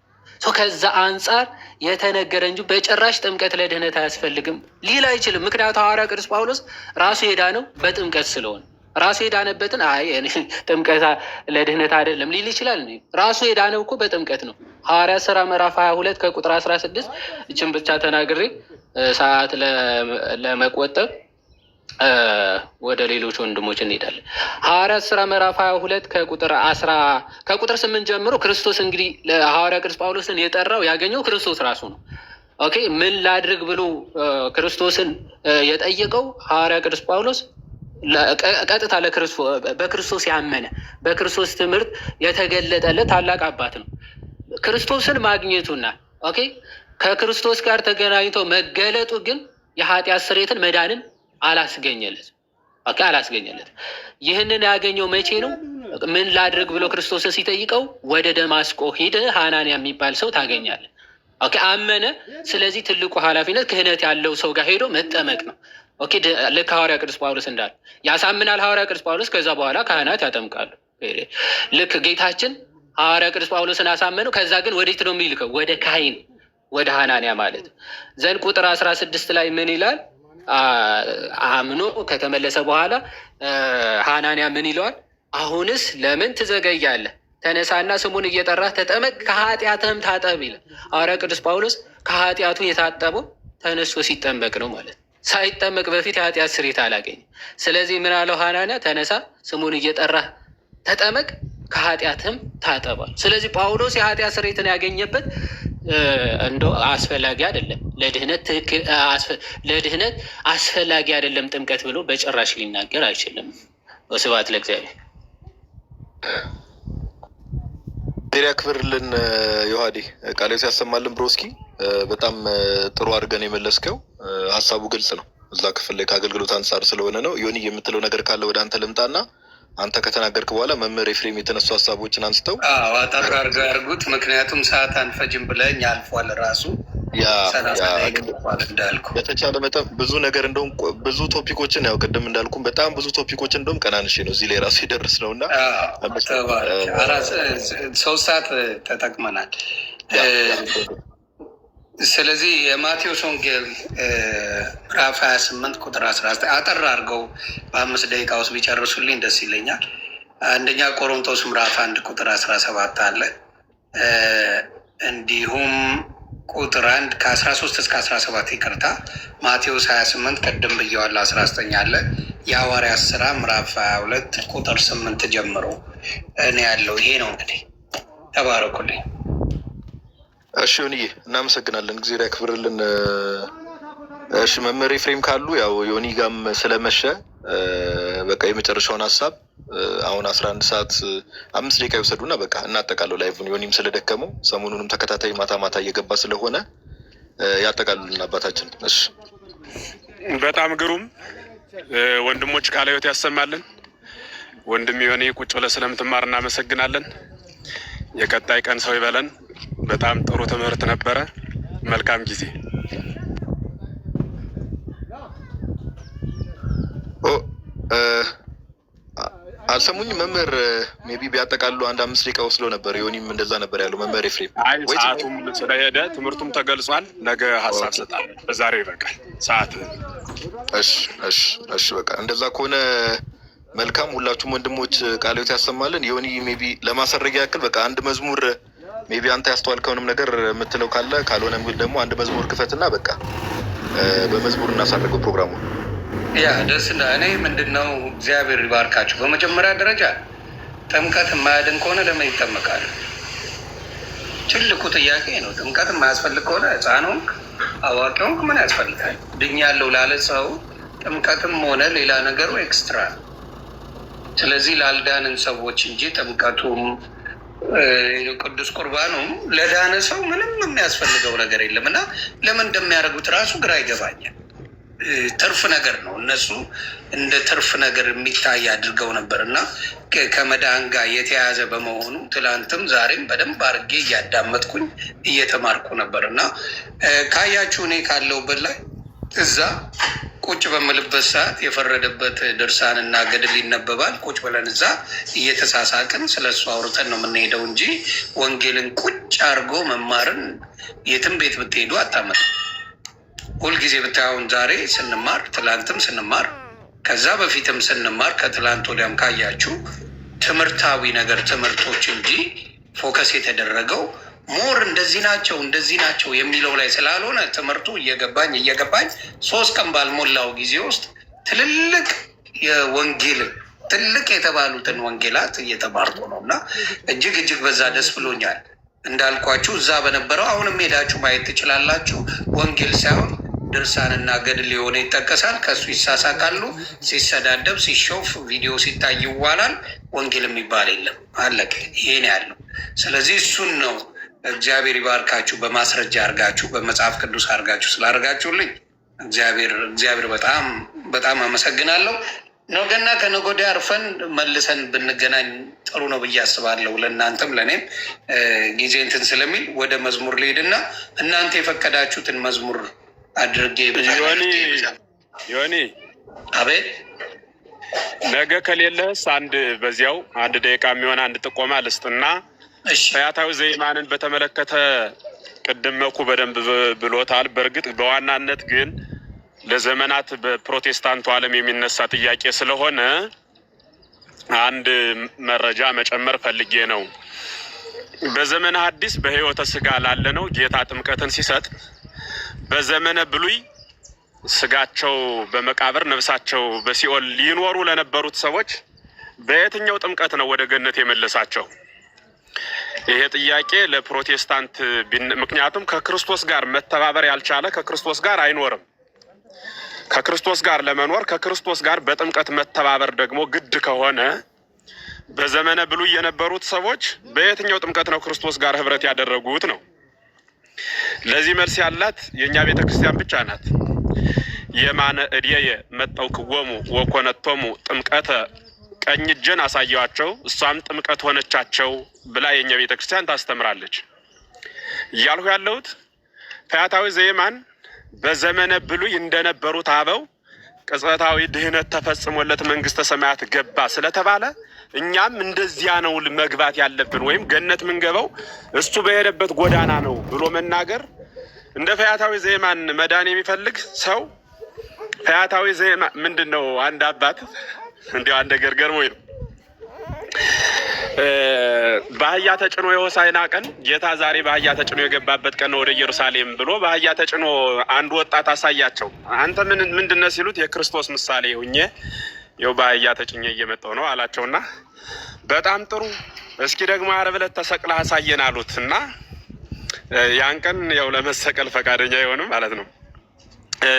ከዛ አንጻር የተነገረ እንጂ በጭራሽ ጥምቀት ለድህነት አያስፈልግም ሊል አይችልም። ምክንያቱ ሐዋርያ ቅዱስ ጳውሎስ ራሱ የዳነው በጥምቀት ስለሆነ ራሱ የዳነበትን ጥምቀት ለድህነት አይደለም ሊል ይችላል። ራሱ የዳነው እኮ በጥምቀት ነው። ሐዋርያት ሥራ ምዕራፍ 22 ከቁጥር 16 እችን ብቻ ተናግሬ ሰዓት ለመቆጠብ ወደ ሌሎች ወንድሞች እንሄዳለን። ሐዋርያት ሥራ ምዕራፍ 22 ከቁጥር 8 ጀምሮ ክርስቶስ እንግዲህ ሐዋርያ ቅዱስ ጳውሎስን የጠራው ያገኘው ክርስቶስ ራሱ ነው። ኦኬ ምን ላድርግ ብሎ ክርስቶስን የጠየቀው ሐዋርያ ቅዱስ ጳውሎስ ቀጥታ በክርስቶስ ያመነ በክርስቶስ ትምህርት የተገለጠለት ታላቅ አባት ነው። ክርስቶስን ማግኘቱና ኦኬ ከክርስቶስ ጋር ተገናኝቶ መገለጡ ግን የኃጢአት ስርየትን መዳንን አላስገኘለት። ኦኬ አላስገኘለት። ይህንን ያገኘው መቼ ነው? ምን ላድርግ ብሎ ክርስቶስን ሲጠይቀው ወደ ደማስቆ ሂድ፣ ሐናንያ የሚባል ሰው ታገኛለህ። ኦኬ አመነ። ስለዚህ ትልቁ ኃላፊነት ክህነት ያለው ሰው ጋር ሄዶ መጠመቅ ነው። ኦኬ ልክ ሐዋርያ ቅዱስ ጳውሎስ እንዳለ ያሳምናል ሐዋርያ ቅዱስ ጳውሎስ። ከዛ በኋላ ካህናት ያጠምቃሉ። ልክ ጌታችን ሐዋርያ ቅዱስ ጳውሎስን አሳመነው። ከዛ ግን ወዴት ነው የሚልከው? ወደ ካህን ወደ ሐናንያ ማለት ዘንድ ቁጥር 16 ላይ ምን ይላል? አምኖ ከተመለሰ በኋላ ሐናንያ ምን ይለዋል? አሁንስ ለምን ትዘገያለህ? ተነሳና ስሙን እየጠራህ ተጠመቅ፣ ከኃጢአትህም ታጠብ ይላል። ሐዋርያ ቅዱስ ጳውሎስ ከኃጢአቱ የታጠበው ተነስቶ ሲጠመቅ ነው ማለት ነው። ሳይጠመቅ በፊት የኃጢአት ስርየት አላገኝም። ስለዚህ ምን አለው ሐናንያ? ተነሳ ስሙን እየጠራህ ተጠመቅ፣ ከኃጢአትህም ታጠባል። ስለዚህ ጳውሎስ የኃጢአት ስርየትን ያገኘበት እንደው አስፈላጊ አይደለም፣ ለድህነት አስፈላጊ አይደለም ጥምቀት ብሎ በጭራሽ ሊናገር አይችልም። ስብሐት ለእግዚአብሔር። ቴሪያ ክብርልን ዮሐዴ ቃሌው ሲያሰማልን ብሮስኪ በጣም ጥሩ አድርገን የመለስከው ሀሳቡ ግልጽ ነው። እዛ ክፍል ላይ ከአገልግሎት አንጻር ስለሆነ ነው። ዮኒ የምትለው ነገር ካለ ወደ አንተ ልምጣና አንተ ከተናገርክ በኋላ መምህር ኤፍሬም የተነሱ ሀሳቦችን አንስተው አጠር አድርገው ያድርጉት። ምክንያቱም ሰዓት አንፈጅም ብለኝ አልፏል። ራሱ እንዳልኩ በተቻለ መጠን ብዙ ነገር እንደውም ብዙ ቶፒኮችን ያው ቅድም እንዳልኩም በጣም ብዙ ቶፒኮችን እንደውም ቀናንሽ ነው እዚህ ላይ ራሱ የደረስ ነው እና 3 ሰዓት ተጠቅመናል። ስለዚህ የማቴዎስ ወንጌል ምዕራፍ 28 ቁጥር 19 አጠር አድርገው በ5 ደቂቃ ውስጥ ቢጨርሱልኝ ደስ ይለኛል። አንደኛ ቆሮንቶስ ምዕራፍ 1 ቁጥር 17 አለ። እንዲሁም ቁጥር 1 ከ13 እስከ 17 ይቅርታ። ማቴዎስ 28 ቅድም ብየዋለሁ 19 አለ። የሐዋርያት ሥራ ምዕራፍ 22 ቁጥር 8 ጀምሮ እኔ ያለው ይሄ ነው። እንግዲህ ተባረኩልኝ። እሺ ዮኒዬ እናመሰግናለን። እግዚአብሔር ያክብርልን። እሺ መምህር ኤፍሬም ካሉ ያው ዮኒ ጋም ስለመሸ በቃ የመጨረሻውን ሀሳብ አሁን 11 ሰዓት 5 ደቂቃ ይወሰዱና በቃ እናጠቃለው። ላይቭን ዮኒም ስለደከመው ሰሞኑንም ተከታታይ ማታ እየገባ ስለሆነ ያጠቃሉልን አባታችን። እሺ በጣም ግሩም ወንድሞች ቃለ ሕይወት ያሰማልን። ወንድም ዮኒ ቁጭ ብለህ ስለምትማር እናመሰግናለን። የቀጣይ ቀን ሰው ይበለን። በጣም ጥሩ ትምህርት ነበረ። መልካም ጊዜ። አልሰሙኝ መምህር ሜቢ ቢያጠቃሉ 1-5 ደቂቃ ወስዶ ነበር። ዮኒም እንደዛ ነበር ያለው መምህር ኤፍሬም። አይ ሰዓቱም ስለሄደ ትምህርቱም ተገልጿል። ነገ ሀሳብ ሰጣል። በዛሬው ይበቃል ሰዓት። እሺ በቃ እንደዛ ከሆነ መልካም። ሁላችሁም ወንድሞች ቃለ ሕይወት ያሰማልን። ዮኒ ሜቢ ለማሰረጊያ ያክል በቃ አንድ መዝሙር ሜቢ አንተ ያስተዋልከውንም ነገር የምትለው ካለ፣ ካልሆነም ግን ደግሞ አንድ መዝሙር ክፈትና በቃ በመዝሙር እናሳርገው ፕሮግራሙ። ያ ደስ እኔ ምንድነው እግዚአብሔር ይባርካችሁ። በመጀመሪያ ደረጃ ጥምቀት የማያድን ከሆነ ለምን ይጠመቃል? ትልቁ ጥያቄ ነው። ጥምቀት የማያስፈልግ ከሆነ ሕፃን ሆንክ አዋቂ ሆንክ ምን ያስፈልጋል? ድኛለሁ ላለ ሰው ጥምቀትም ሆነ ሌላ ነገሩ ኤክስትራ። ስለዚህ ላልዳንን ሰዎች እንጂ ጥምቀቱም ቅዱስ ቁርባኑም ለዳነ ሰው ምንም የሚያስፈልገው ነገር የለም እና ለምን እንደሚያደርጉት ራሱ ግራ ይገባኛል። ትርፍ ነገር ነው። እነሱ እንደ ትርፍ ነገር የሚታይ አድርገው ነበር እና ከመዳን ጋር የተያያዘ በመሆኑ ትላንትም ዛሬም በደንብ አድርጌ እያዳመጥኩኝ እየተማርኩ ነበር እና ካያችሁ እኔ ካለሁበት ላይ እዛ ቁጭ በምልበት ሰዓት የፈረደበት ድርሳንና ገድል ይነበባል። ቁጭ ብለን እዛ እየተሳሳቅን ስለ እሱ አውርተን ነው የምንሄደው እንጂ ወንጌልን ቁጭ አድርጎ መማርን የትም ቤት ብትሄዱ አታመጡ። ሁልጊዜ ብታዩን ዛሬ ስንማር ትላንትም ስንማር ከዛ በፊትም ስንማር ከትላንት ወዲያም ካያችሁ ትምህርታዊ ነገር ትምህርቶች እንጂ ፎከስ የተደረገው ሞር እንደዚህ ናቸው የሚለው ላይ ስላልሆነ ትምህርቱ እየገባኝ 3 ቀን ባልሞላው ጊዜ ውስጥ ትልልቅ የወንጌል ትልቅ የተባሉትን ወንጌላት እየተማርኩ ነው እና እጅግ በዛ ደስ ብሎኛል። እንዳልኳችሁ እዛ በነበረው አሁንም ሄዳችሁ ማየት ትችላላችሁ። ወንጌል ሳይሆን ድርሳንና ገድል የሆነ ይጠቀሳል። ከሱ ይሳሳቃሉ። ሲሰዳደብ ሲሾፍ ቪዲዮ ሲታይ ይዋላል። ወንጌል የሚባል የለም። አለቀ። ይሄን ያለው። ስለዚህ እሱን ነው። እግዚአብሔር ይባርካችሁ። በማስረጃ አርጋችሁ በመጽሐፍ ቅዱስ አርጋችሁ ስላደርጋችሁልኝ እግዚአብሔር በጣም አመሰግናለሁ። ነገና ከነገ ወዲያ አርፈን መልሰን ብንገናኝ ጥሩ ነው ብዬ አስባለሁ። ለእናንተም ለእኔም ጊዜ እንትን ስለሚል ወደ መዝሙር ልሄድና እናንተ የፈቀዳችሁትን መዝሙር አድርጌ ዮኒ አቤት። ነገ ከሌለስ በዚያው 1 ደቂቃ የሚሆን አንድ ጥቆማ ልስጥና ፈያታዊ ዘይማንን በተመለከተ ቅድም መኩ በደንብ ብሎታል። በእርግጥ በዋናነት ግን ለዘመናት በፕሮቴስታንቱ ዓለም የሚነሳ ጥያቄ ስለሆነ አንድ መረጃ መጨመር ፈልጌ ነው። በዘመነ ሐዲስ በሕይወተ ሥጋ ላለ ነው ጌታ ጥምቀትን ሲሰጥ፣ በዘመነ ብሉይ ስጋቸው በመቃብር ነፍሳቸው በሲኦል ሊኖሩ ለነበሩት ሰዎች በየትኛው ጥምቀት ነው ወደ ገነት የመለሳቸው? ይሄ ጥያቄ ለፕሮቴስታንት ምክንያቱም ከክርስቶስ ጋር መተባበር ያልቻለ ከክርስቶስ ጋር አይኖርም። ከክርስቶስ ጋር ለመኖር ከክርስቶስ ጋር በጥምቀት መተባበር ደግሞ ግድ ከሆነ በዘመነ ብሉይ የነበሩት ሰዎች በየትኛው ጥምቀት ነው ክርስቶስ ጋር ህብረት ያደረጉት ነው? ለዚህ መልስ ያላት የእኛ ቤተ ክርስቲያን ብቻ ናት። የማነ እድየ መጠውክዎሙ ወኮነቶሙ ጥምቀተ፣ ቀኝ እጄን አሳየዋቸው እሷም ጥምቀት ሆነቻቸው ብላ የእኛ ቤተ ክርስቲያን ታስተምራለች። እያልሁ ያለሁት ፈያታዊ ዘይማን በዘመነ ብሉይ እንደነበሩት አበው ቅጽበታዊ ድህነት ተፈጽሞለት መንግስተ ሰማያት ገባ ስለተባለ እኛም እንደዚያ ነው መግባት ያለብን ወይም ገነት ምንገባው እሱ በሄደበት ጎዳና ነው ብሎ መናገር እንደ ፈያታዊ ዘይማን መዳን የሚፈልግ ሰው ፈያታዊ ዘይማን ምንድነው? አንድ አባት እንዲያው አንድ ነገር ገርሞኝ ነው። በአህያ ተጭኖ የሆሳዕና ቀን ጌታ ዛሬ በአህያ ተጭኖ የገባበት ቀን ነው ወደ ኢየሩሳሌም ብሎ በአህያ ተጭኖ አንድ ወጣት አሳያቸው። አንተ ምንድነው ሲሉት የክርስቶስ ምሳሌ ሆኜ ይኸው በአህያ ተጭኜ እየመጣሁ ነው አላቸውና በጣም ጥሩ እስኪ ደግሞ ዓርብ ዕለት ተሰቅለህ አሳየን አሉት እና ያን ቀን ያው ለመሰቀል ፈቃደኛ አይሆንም ማለት ነው።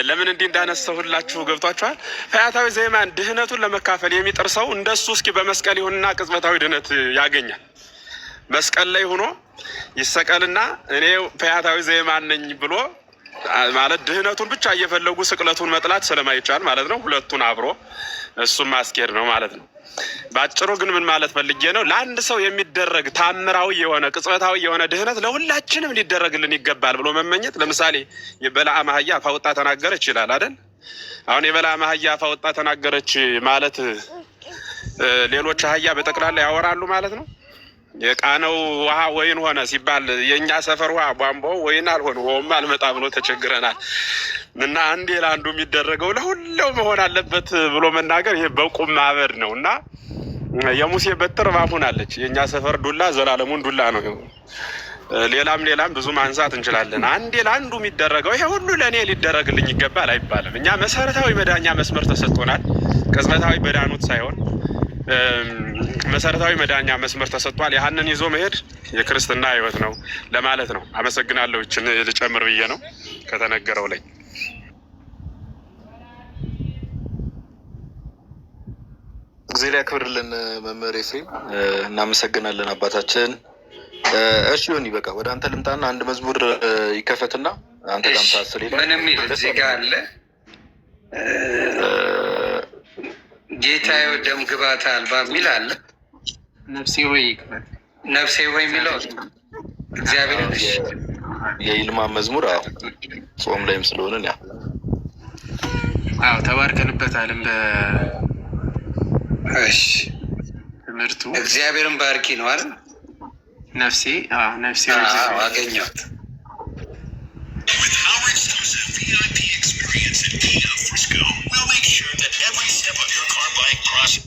ለምን እንዲህ እንዳነሳሁላችሁ ገብቷችኋል? ፈያታዊ ዘይማን ድህነቱን ለመካፈል የሚጥር ሰው እንደሱ እስኪ በመስቀል ይሁንና ቅጽበታዊ ድህነት ያገኛል። መስቀል ላይ ሆኖ ይሰቀልና እኔ ፈያታዊ ዘይማን ነኝ ብሎ ማለት ድህነቱን ብቻ እየፈለጉ ስቅለቱን መጥላት ስለማይቻል ማለት ነው። ሁለቱን አብሮ እሱም ማስኬድ ነው ማለት ነው። በአጭሩ ግን ምን ማለት ፈልጌ ነው? ለአንድ ሰው የሚደረግ ታምራዊ የሆነ ቅጽበታዊ የሆነ ድህነት ለሁላችንም ሊደረግልን ይገባል ብሎ መመኘት። ለምሳሌ የበለዓም አህያ አፍ አውጥታ ተናገረች ይላል አይደል? አሁን የበለዓም አህያ አፍ አውጥታ ተናገረች ማለት ሌሎች አህያ በጠቅላላ ያወራሉ ማለት ነው። የቃነው ውሃ ወይን ሆነ ሲባል የእኛ ሰፈር ውሃ ቧንቧ ወይን አልሆነ ውሃውም አልመጣ ብሎ ተቸግረናል። እና አንዴ ለአንዱ የሚደረገው ለሁለው መሆን አለበት ብሎ መናገር ይሄ በቁም ማበድ ነው። እና የሙሴ በትር እባብ ሆናለች። የእኛ ሰፈር ዱላ ዘላለሙን ዱላ ነው። ሌላም ብዙ ማንሳት እንችላለን። አንዴ ለአንዱ የሚደረገው ይሄ ሁሉ ለእኔ ሊደረግልኝ ይገባል አይባልም። እኛ መሰረታዊ መዳኛ መስመር ተሰጥቶናል። ቅጽበታዊ መዳኑት ሳይሆን መሰረታዊ መዳኛ መስመር ተሰጥቷል። ያህንን ይዞ መሄድ የክርስትና ሕይወት ነው ለማለት ነው። አመሰግናለሁ። ይችን ልጨምር ብዬ ነው ከተነገረው ላይ። እግዚአብሔር ያክብርልን መምህር ኤፍሬም፣ እናመሰግናለን አባታችን። እሺ ዮኒ፣ በቃ ወደ አንተ ልምጣና አንድ መዝሙር ይከፈትና አንተ ጋር ምሳስል ምንም እዚህ ጋር አለ ጌታዬ ደም ግባት አልባ የሚል አለ። ነፍሴ ሆይ የሚለው እግዚአብሔር የይልማ መዝሙር ጾም ላይም ስለሆነን ተባርከንበታልም በትምህርቱ እግዚአብሔርን ባርኪ ነው አይደል? ነፍሴ አገኘሁት። We'll make sure that every step of your car bike process